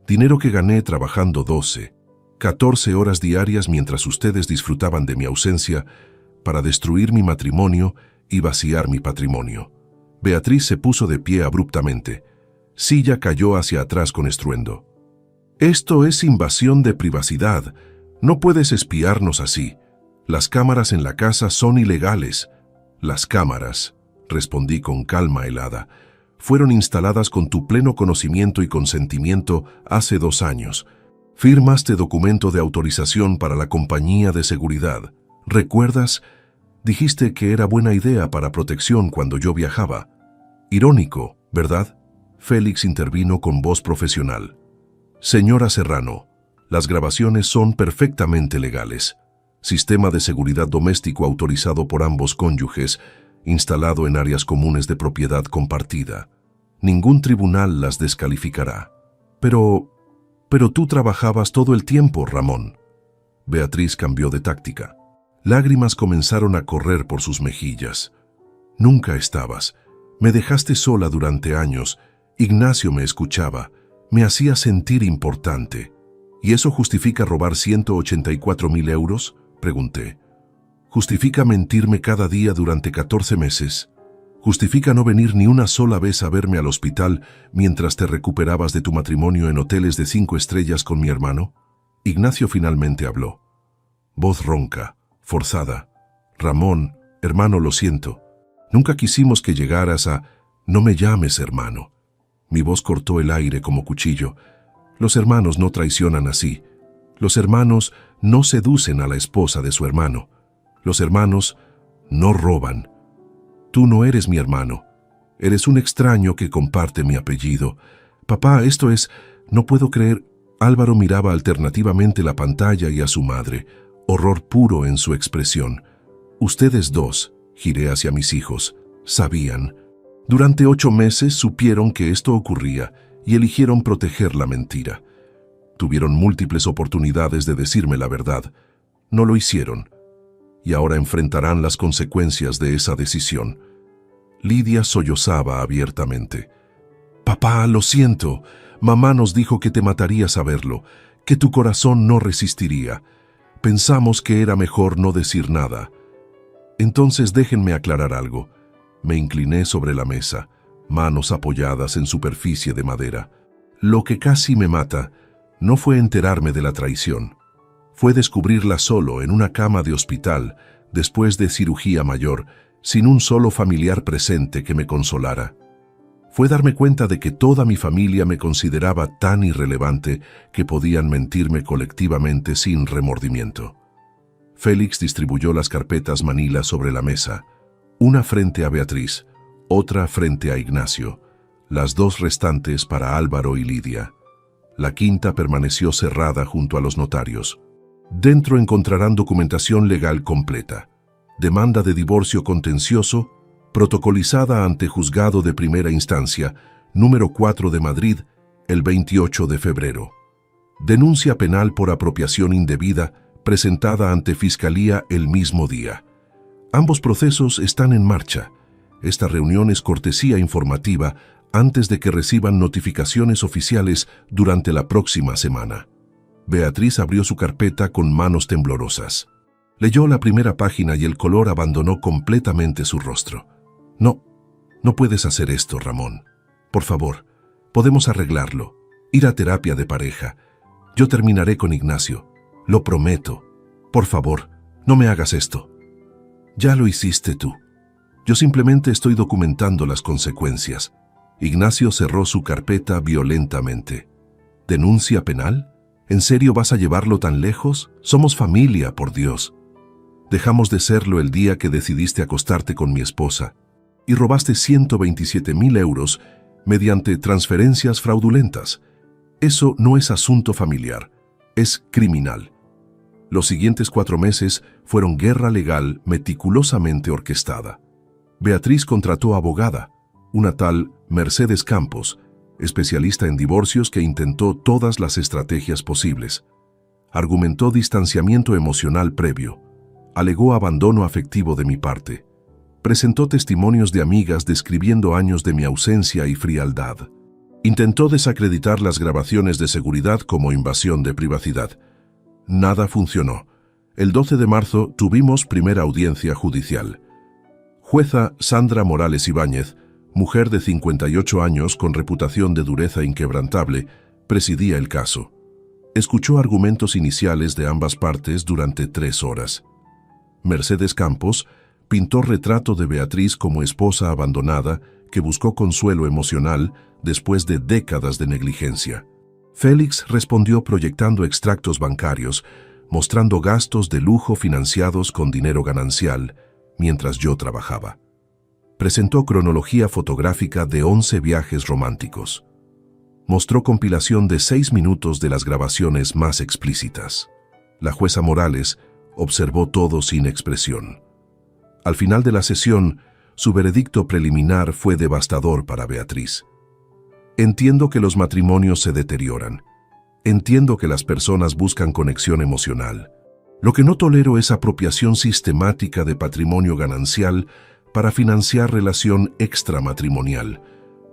Dinero que gané trabajando 12, 14 horas diarias mientras ustedes disfrutaban de mi ausencia, para destruir mi matrimonio y vaciar mi patrimonio. Beatriz se puso de pie abruptamente. Silla cayó hacia atrás con estruendo. Esto es invasión de privacidad. No puedes espiarnos así. Las cámaras en la casa son ilegales. Las cámaras, respondí con calma helada, fueron instaladas con tu pleno conocimiento y consentimiento hace 2 años. Firmaste documento de autorización para la compañía de seguridad. ¿Recuerdas? Dijiste que era buena idea para protección cuando yo viajaba. Irónico, ¿verdad? Félix intervino con voz profesional. Señora Serrano, las grabaciones son perfectamente legales. Sistema de seguridad doméstico autorizado por ambos cónyuges, instalado en áreas comunes de propiedad compartida. Ningún tribunal las descalificará. Pero tú trabajabas todo el tiempo, Ramón. Beatriz cambió de táctica. Lágrimas comenzaron a correr por sus mejillas. Nunca estabas. Me dejaste sola durante años. Ignacio me escuchaba. Me hacía sentir importante. ¿Y eso justifica robar 184.000 euros? Pregunté. ¿Justifica mentirme cada día durante 14 meses? ¿Justifica no venir ni una sola vez a verme al hospital mientras te recuperabas de tu matrimonio en hoteles de 5 estrellas con mi hermano? Ignacio finalmente habló. Voz ronca, forzada. Ramón, hermano, lo siento. Nunca quisimos que llegaras a... No me llames hermano. Mi voz cortó el aire como cuchillo. Los hermanos no traicionan así. Los hermanos no seducen a la esposa de su hermano. Los hermanos no roban. Tú no eres mi hermano. Eres un extraño que comparte mi apellido. Papá, esto es... No puedo creer... Álvaro miraba alternativamente la pantalla y a su madre. Horror puro en su expresión. Ustedes dos, giré hacia mis hijos, sabían. Durante 8 meses supieron que esto ocurría y eligieron proteger la mentira. Tuvieron múltiples oportunidades de decirme la verdad. No lo hicieron. Y ahora enfrentarán las consecuencias de esa decisión. Lidia sollozaba abiertamente. Papá, lo siento. Mamá nos dijo que te mataría saberlo, que tu corazón no resistiría. Pensamos que era mejor no decir nada. Entonces déjenme aclarar algo. Me incliné sobre la mesa, manos apoyadas en superficie de madera. Lo que casi me mata no fue enterarme de la traición. Fue descubrirla solo en una cama de hospital, después de cirugía mayor, sin un solo familiar presente que me consolara. Fue darme cuenta de que toda mi familia me consideraba tan irrelevante que podían mentirme colectivamente sin remordimiento. Félix distribuyó las carpetas manila sobre la mesa, una frente a Beatriz, otra frente a Ignacio, las 2 restantes para Álvaro y Lidia. La quinta permaneció cerrada junto a los notarios. Dentro encontrarán documentación legal completa, demanda de divorcio contencioso, protocolizada ante Juzgado de Primera Instancia, número 4 de Madrid, el 28 de febrero. Denuncia penal por apropiación indebida, presentada ante Fiscalía el mismo día. Ambos procesos están en marcha. Esta reunión es cortesía informativa antes de que reciban notificaciones oficiales durante la próxima semana. Beatriz abrió su carpeta con manos temblorosas. Leyó la primera página y el color abandonó completamente su rostro. No puedes hacer esto, Ramón. Por favor, podemos arreglarlo. Ir a terapia de pareja. Yo terminaré con Ignacio. Lo prometo. Por favor, no me hagas esto. Ya lo hiciste tú. Yo simplemente estoy documentando las consecuencias. Ignacio cerró su carpeta violentamente. ¿Denuncia penal? ¿En serio vas a llevarlo tan lejos? Somos familia, por Dios. Dejamos de serlo el día que decidiste acostarte con mi esposa y robaste 127.000 euros mediante transferencias fraudulentas. Eso no es asunto familiar, es criminal. Los siguientes 4 meses fueron guerra legal meticulosamente orquestada. Beatriz contrató abogada, una tal Mercedes Campos, especialista en divorcios que intentó todas las estrategias posibles. Argumentó distanciamiento emocional previo, alegó abandono afectivo de mi parte, presentó testimonios de amigas describiendo años de mi ausencia y frialdad. Intentó desacreditar las grabaciones de seguridad como invasión de privacidad. Nada funcionó. El 12 de marzo tuvimos primera audiencia judicial. Jueza Sandra Morales Ibáñez, mujer de 58 años con reputación de dureza inquebrantable, presidía el caso. Escuchó argumentos iniciales de ambas partes durante 3 horas. Mercedes Campos pintó retrato de Beatriz como esposa abandonada que buscó consuelo emocional después de décadas de negligencia. Félix respondió proyectando extractos bancarios, mostrando gastos de lujo financiados con dinero ganancial, mientras yo trabajaba. Presentó cronología fotográfica de 11 viajes románticos. Mostró compilación de 6 minutos de las grabaciones más explícitas. La jueza Morales observó todo sin expresión. Al final de la sesión, su veredicto preliminar fue devastador para Beatriz. Entiendo que los matrimonios se deterioran. Entiendo que las personas buscan conexión emocional. Lo que no tolero es apropiación sistemática de patrimonio ganancial para financiar relación extramatrimonial.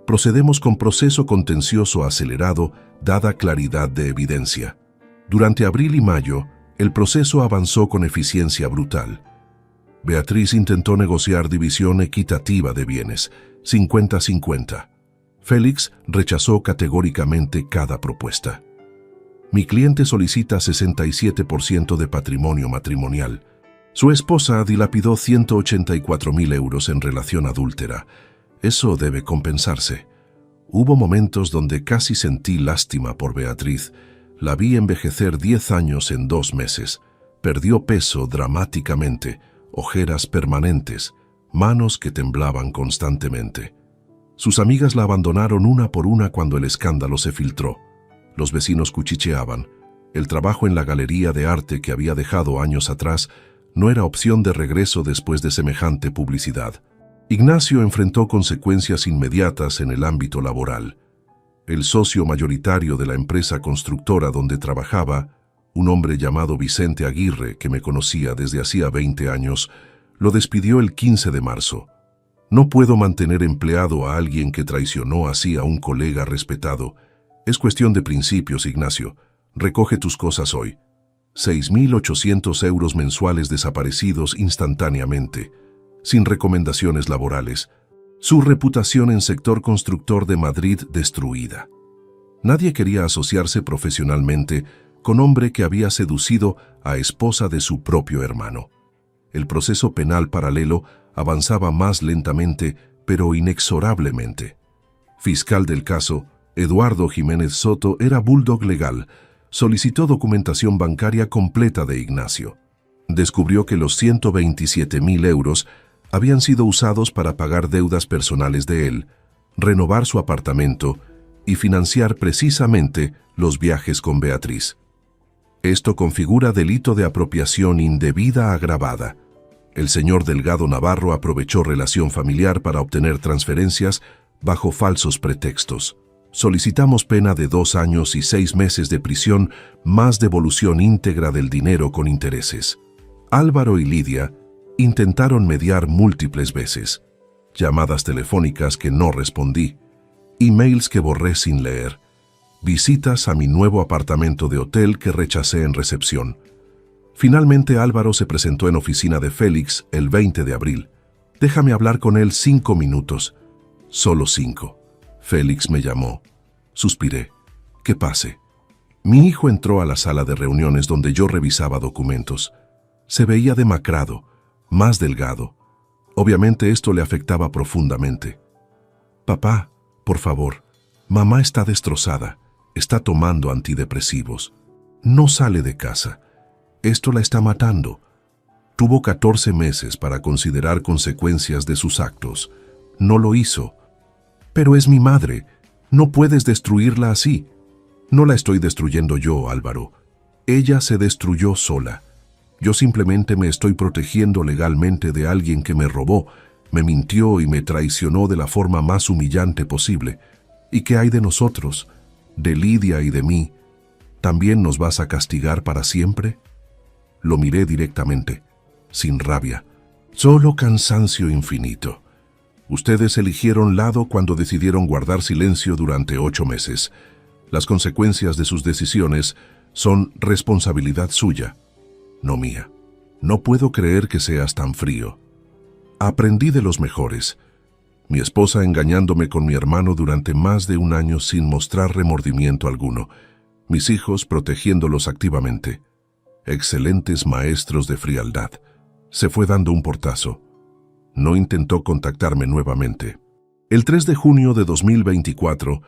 Procedemos con proceso contencioso acelerado, dada claridad de evidencia. Durante abril y mayo, el proceso avanzó con eficiencia brutal. Beatriz intentó negociar división equitativa de bienes, 50-50. Félix rechazó categóricamente cada propuesta. Mi cliente solicita 67% de patrimonio matrimonial. Su esposa dilapidó 184.000 euros en relación adúltera. Eso debe compensarse. Hubo momentos donde casi sentí lástima por Beatriz. La vi envejecer 10 años en 2 meses. Perdió peso dramáticamente, ojeras permanentes, manos que temblaban constantemente. Sus amigas la abandonaron una por una cuando el escándalo se filtró. Los vecinos cuchicheaban. El trabajo en la galería de arte que había dejado años atrás no era opción de regreso después de semejante publicidad. Ignacio enfrentó consecuencias inmediatas en el ámbito laboral. El socio mayoritario de la empresa constructora donde trabajaba, un hombre llamado Vicente Aguirre, que me conocía desde hacía 20 años, lo despidió el 15 de marzo. No puedo mantener empleado a alguien que traicionó así a un colega respetado. Es cuestión de principios, Ignacio. Recoge tus cosas hoy. 6.800 euros mensuales desaparecidos instantáneamente, sin recomendaciones laborales. Su reputación en sector constructor de Madrid destruida. Nadie quería asociarse profesionalmente con hombre que había seducido a esposa de su propio hermano. El proceso penal paralelo avanzaba más lentamente, pero inexorablemente. Fiscal del caso, Eduardo Jiménez Soto era bulldog legal. Solicitó documentación bancaria completa de Ignacio. Descubrió que los 127.000 euros habían sido usados para pagar deudas personales de él, renovar su apartamento y financiar precisamente los viajes con Beatriz. Esto configura delito de apropiación indebida agravada. El señor Delgado Navarro aprovechó relación familiar para obtener transferencias bajo falsos pretextos. Solicitamos pena de 2 años y 6 meses de prisión, más devolución íntegra del dinero con intereses. Álvaro y Lidia intentaron mediar múltiples veces. Llamadas telefónicas que no respondí. Emails que borré sin leer. Visitas a mi nuevo apartamento de hotel que rechacé en recepción. Finalmente Álvaro se presentó en oficina de Félix el 20 de abril. Déjame hablar con él 5 minutos. Solo 5. Félix me llamó. Suspiré. ¿Qué pase? Mi hijo entró a la sala de reuniones donde yo revisaba documentos. Se veía demacrado, más delgado. Obviamente esto le afectaba profundamente. Papá, por favor, mamá está destrozada, está tomando antidepresivos. No sale de casa. Esto la está matando. Tuvo 14 meses para considerar consecuencias de sus actos. No lo hizo. Pero es mi madre. No puedes destruirla así. No la estoy destruyendo yo, Álvaro. Ella se destruyó sola. Yo simplemente me estoy protegiendo legalmente de alguien que me robó, me mintió y me traicionó de la forma más humillante posible. ¿Y qué hay de nosotros? ¿De Lidia y de mí? ¿También nos vas a castigar para siempre? Lo miré directamente, sin rabia, solo cansancio infinito. Ustedes eligieron lado cuando decidieron guardar silencio durante 8 meses. Las consecuencias de sus decisiones son responsabilidad suya. no mía. No puedo creer que seas tan frío. Aprendí de los mejores. Mi esposa engañándome con mi hermano durante más de un año sin mostrar remordimiento alguno. Mis hijos protegiéndolos activamente. Excelentes maestros de frialdad. Se fue dando un portazo. No intentó contactarme nuevamente. El 3 de junio de 2024,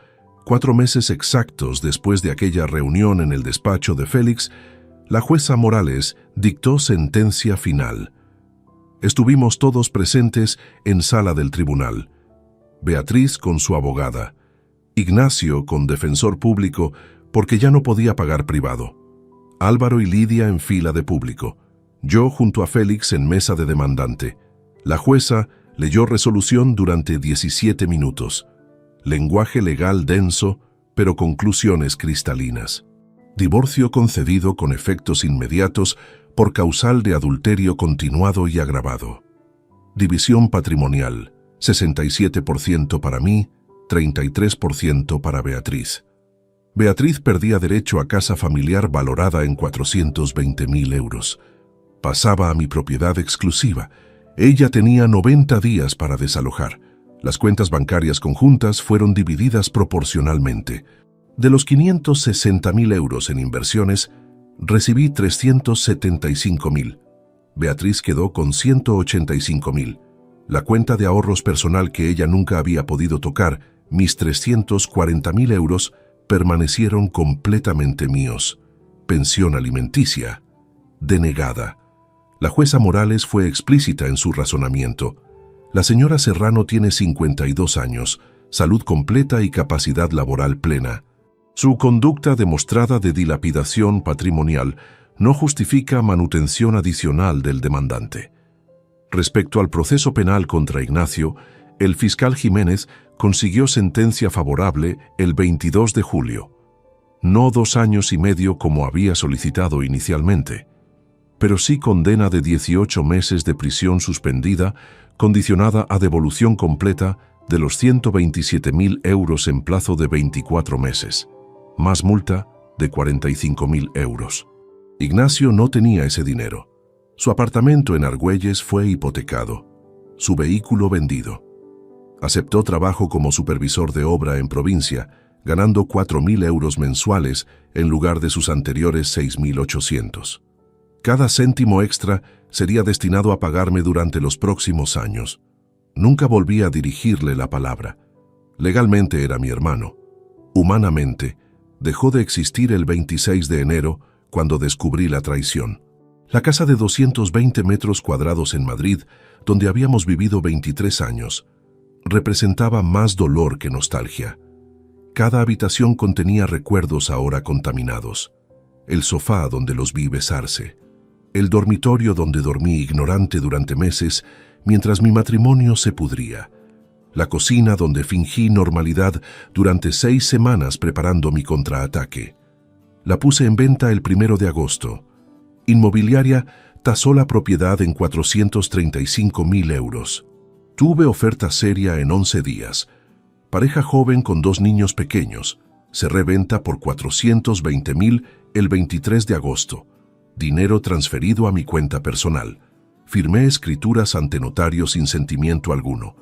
4 meses exactos después de aquella reunión en el despacho de Félix, la jueza Morales dictó sentencia final. Estuvimos todos presentes en sala del tribunal. Beatriz con su abogada, Ignacio con defensor público porque ya no podía pagar privado, Álvaro y Lidia en fila de público, yo junto a Félix en mesa de demandante. La jueza leyó resolución durante 17 minutos. Lenguaje legal denso, pero conclusiones cristalinas. Divorcio concedido con efectos inmediatos por causal de adulterio continuado y agravado. División patrimonial, 67% para mí, 33% para Beatriz. Beatriz perdía derecho a casa familiar valorada en 420.000 euros. Pasaba a mi propiedad exclusiva. Ella tenía 90 días para desalojar. Las cuentas bancarias conjuntas fueron divididas proporcionalmente. De los 560.000 euros en inversiones, recibí 375.000. Beatriz quedó con 185.000. La cuenta de ahorros personal que ella nunca había podido tocar, mis 340.000 euros, permanecieron completamente míos. Pensión alimenticia, denegada. La jueza Morales fue explícita en su razonamiento. La señora Serrano tiene 52 años, salud completa y capacidad laboral plena. Su conducta demostrada de dilapidación patrimonial no justifica manutención adicional del demandante. Respecto al proceso penal contra Ignacio, el fiscal Jiménez consiguió sentencia favorable el 22 de julio. No 2 años y medio como había solicitado inicialmente, pero sí condena de 18 meses de prisión suspendida, condicionada a devolución completa de los 127.000 euros en plazo de 24 meses, más multa de 45.000 euros. Ignacio no tenía ese dinero. Su apartamento en Argüelles fue hipotecado, su vehículo vendido. Aceptó trabajo como supervisor de obra en provincia, ganando 4.000 euros mensuales en lugar de sus anteriores 6.800. Cada céntimo extra sería destinado a pagarme durante los próximos años. Nunca volví a dirigirle la palabra. Legalmente era mi hermano. Humanamente, dejó de existir el 26 de enero cuando descubrí la traición. La casa de 220 metros cuadrados en Madrid, donde habíamos vivido 23 años, representaba más dolor que nostalgia. Cada habitación contenía recuerdos ahora contaminados. El sofá donde los vi besarse. El dormitorio donde dormí ignorante durante meses mientras mi matrimonio se pudría. La cocina donde fingí normalidad durante 6 semanas preparando mi contraataque. La puse en venta el 1 de agosto. Inmobiliaria tasó la propiedad en 435.000 euros. Tuve oferta seria en 11 días. Pareja joven con 2 niños pequeños. Cerré venta por 420.000 el 23 de agosto. Dinero transferido a mi cuenta personal. Firmé escrituras ante notario sin sentimiento alguno.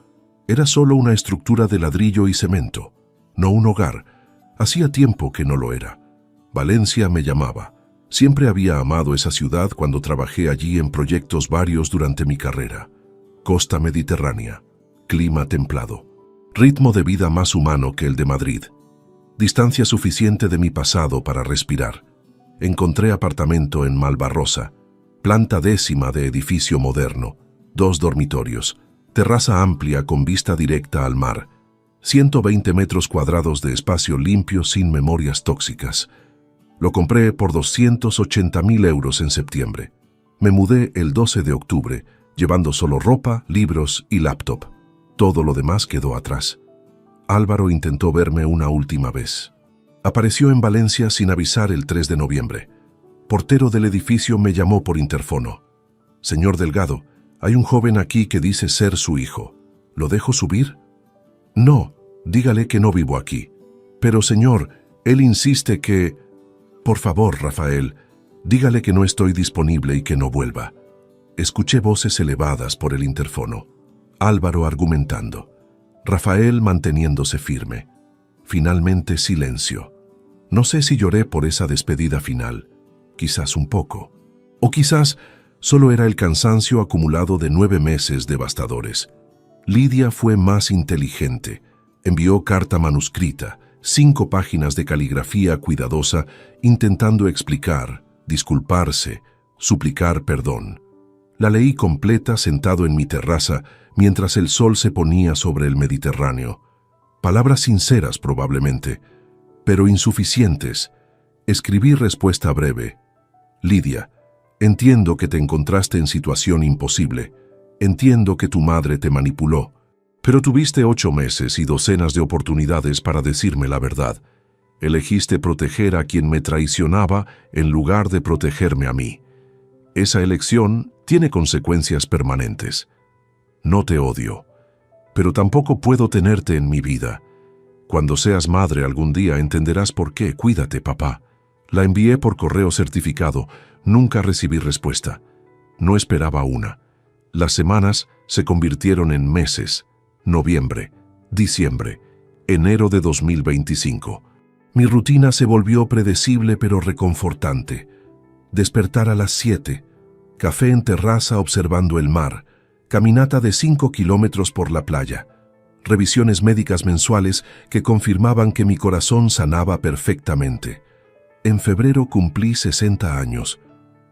Era solo una estructura de ladrillo y cemento, no un hogar. Hacía tiempo que no lo era. Valencia me llamaba. Siempre había amado esa ciudad cuando trabajé allí en proyectos varios durante mi carrera. Costa mediterránea, clima templado, ritmo de vida más humano que el de Madrid. Distancia suficiente de mi pasado para respirar. Encontré apartamento en Malvarrosa, planta 10ª de edificio moderno, 2 dormitorios, terraza amplia con vista directa al mar, 120 metros cuadrados de espacio limpio sin memorias tóxicas. Lo compré por 280.000 euros en septiembre. Me mudé el 12 de octubre, llevando solo ropa, libros y laptop. Todo lo demás quedó atrás. Álvaro intentó verme una última vez. Apareció en Valencia sin avisar el 3 de noviembre. Portero del edificio me llamó por interfono. «Señor Delgado, hay un joven aquí que dice ser su hijo. ¿Lo dejo subir?» «No, dígale que no vivo aquí». «Pero señor, él insiste que...» «Por favor, Rafael, Dígale que no estoy disponible y que no vuelva. Escuché voces elevadas por el interfono. Álvaro argumentando. Rafael manteniéndose firme. Finalmente silencio. No sé si lloré por esa despedida final. Quizás un poco. O quizás solo era el cansancio acumulado de 9 meses devastadores. Lidia fue más inteligente. Envió carta manuscrita, 5 páginas de caligrafía cuidadosa, intentando explicar, disculparse, suplicar perdón. La leí completa sentado en mi terraza mientras el sol se ponía sobre el Mediterráneo. Palabras sinceras probablemente, pero insuficientes. Escribí respuesta breve. Lidia, entiendo que te encontraste en situación imposible. Entiendo que tu madre te manipuló. Pero tuviste 8 meses y docenas de oportunidades para decirme la verdad. Elegiste proteger a quien me traicionaba en lugar de protegerme a mí. Esa elección tiene consecuencias permanentes. No te odio, pero tampoco puedo tenerte en mi vida. Cuando seas madre algún día entenderás por qué. Cuídate, papá. La envié por correo certificado. Nunca recibí respuesta. No esperaba una. Las semanas se convirtieron en meses. Noviembre, diciembre, enero de 2025. Mi rutina se volvió predecible pero reconfortante. Despertar a las 7, café en terraza observando el mar, caminata de 5 kilómetros por la playa, revisiones médicas mensuales que confirmaban que mi corazón sanaba perfectamente. En febrero cumplí 60 años,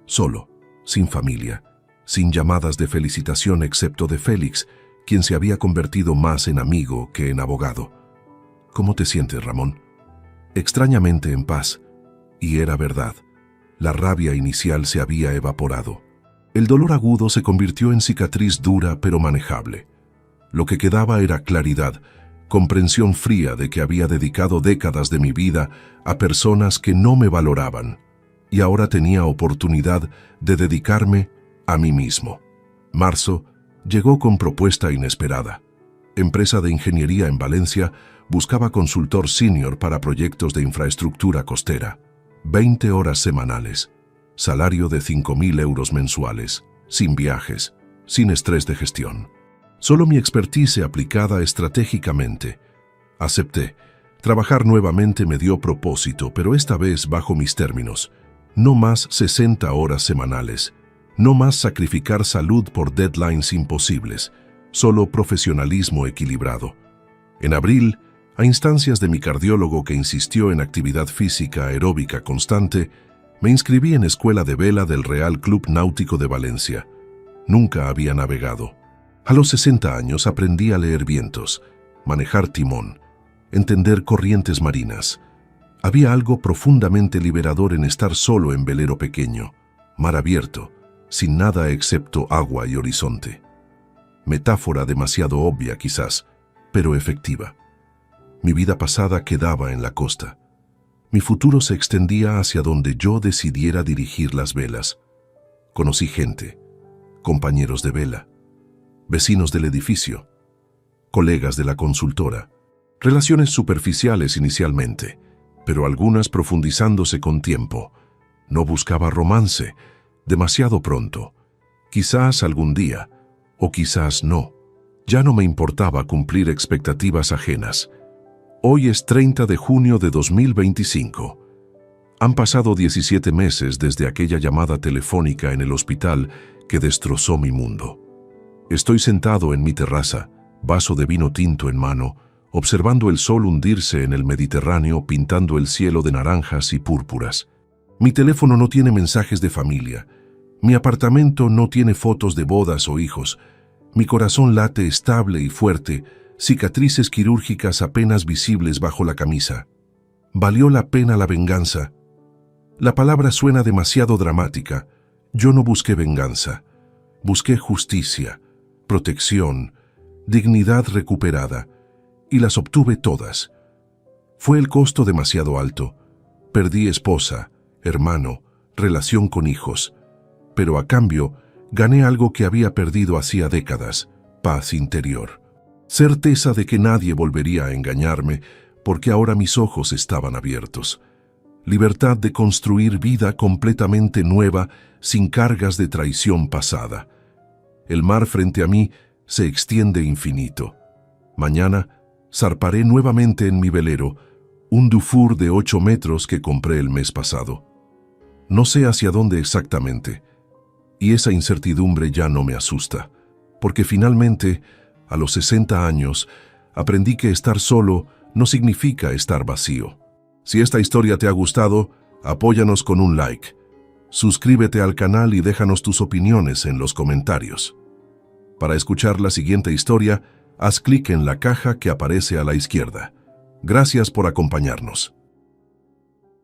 solo, sin familia, sin llamadas de felicitación excepto de Félix, quien se había convertido más en amigo que en abogado. ¿Cómo te sientes, Ramón? Extrañamente en paz. Y era verdad. La rabia inicial se había evaporado. El dolor agudo se convirtió en cicatriz dura pero manejable. Lo que quedaba era claridad, comprensión fría de que había dedicado décadas de mi vida a personas que no me valoraban, y ahora tenía oportunidad de dedicarme a mí mismo. Marzo llegó con propuesta inesperada. Empresa de ingeniería en Valencia buscaba consultor senior para proyectos de infraestructura costera. 20 horas semanales. Salario de 5.000 euros mensuales. Sin viajes. Sin estrés de gestión. Solo mi expertise aplicada estratégicamente. Acepté. Trabajar nuevamente me dio propósito, pero esta vez bajo mis términos. No más 60 horas semanales. No más sacrificar salud por deadlines imposibles, solo profesionalismo equilibrado. En abril, a instancias de mi cardiólogo que insistió en actividad física aeróbica constante, me inscribí en escuela de vela del Real Club Náutico de Valencia. Nunca había navegado. A los 60 años aprendí a leer vientos, manejar timón, entender corrientes marinas. Había algo profundamente liberador en estar solo en velero pequeño, mar abierto, sin nada excepto agua y horizonte. Metáfora demasiado obvia quizás, pero efectiva. Mi vida pasada quedaba en la costa. Mi futuro se extendía hacia donde yo decidiera dirigir las velas. Conocí gente, compañeros de vela, vecinos del edificio, colegas de la consultora, relaciones superficiales inicialmente, pero algunas profundizándose con tiempo. No buscaba romance, demasiado pronto. Quizás algún día, o quizás no. Ya no me importaba cumplir expectativas ajenas. Hoy es 30 de junio de 2025. Han pasado 17 meses desde aquella llamada telefónica en el hospital que destrozó mi mundo. Estoy sentado en mi terraza, vaso de vino tinto en mano, observando el sol hundirse en el Mediterráneo pintando el cielo de naranjas y púrpuras. Mi teléfono no tiene mensajes de familia. Mi apartamento no tiene fotos de bodas o hijos. Mi corazón late estable y fuerte, cicatrices quirúrgicas apenas visibles bajo la camisa. ¿Valió la pena la venganza? La palabra suena demasiado dramática. Yo no busqué venganza. Busqué justicia, protección, dignidad recuperada, y las obtuve todas. Fue el costo demasiado alto. Perdí esposa, hermano, relación con hijos. Pero a cambio, gané algo que había perdido hacía décadas: paz interior. Certeza de que nadie volvería a engañarme, porque ahora mis ojos estaban abiertos. libertad de construir vida completamente nueva sin cargas de traición pasada. El mar frente a mí se extiende infinito. Mañana zarparé nuevamente en mi velero, un Dufour de 8 metros que compré el mes pasado. No sé hacia dónde exactamente, y esa incertidumbre ya no me asusta, porque finalmente, a los 60 años, aprendí que estar solo no significa estar vacío. Si esta historia te ha gustado, apóyanos con un like. Suscríbete al canal y déjanos tus opiniones en los comentarios. Para escuchar la siguiente historia, haz clic en la caja que aparece a la izquierda. Gracias por acompañarnos.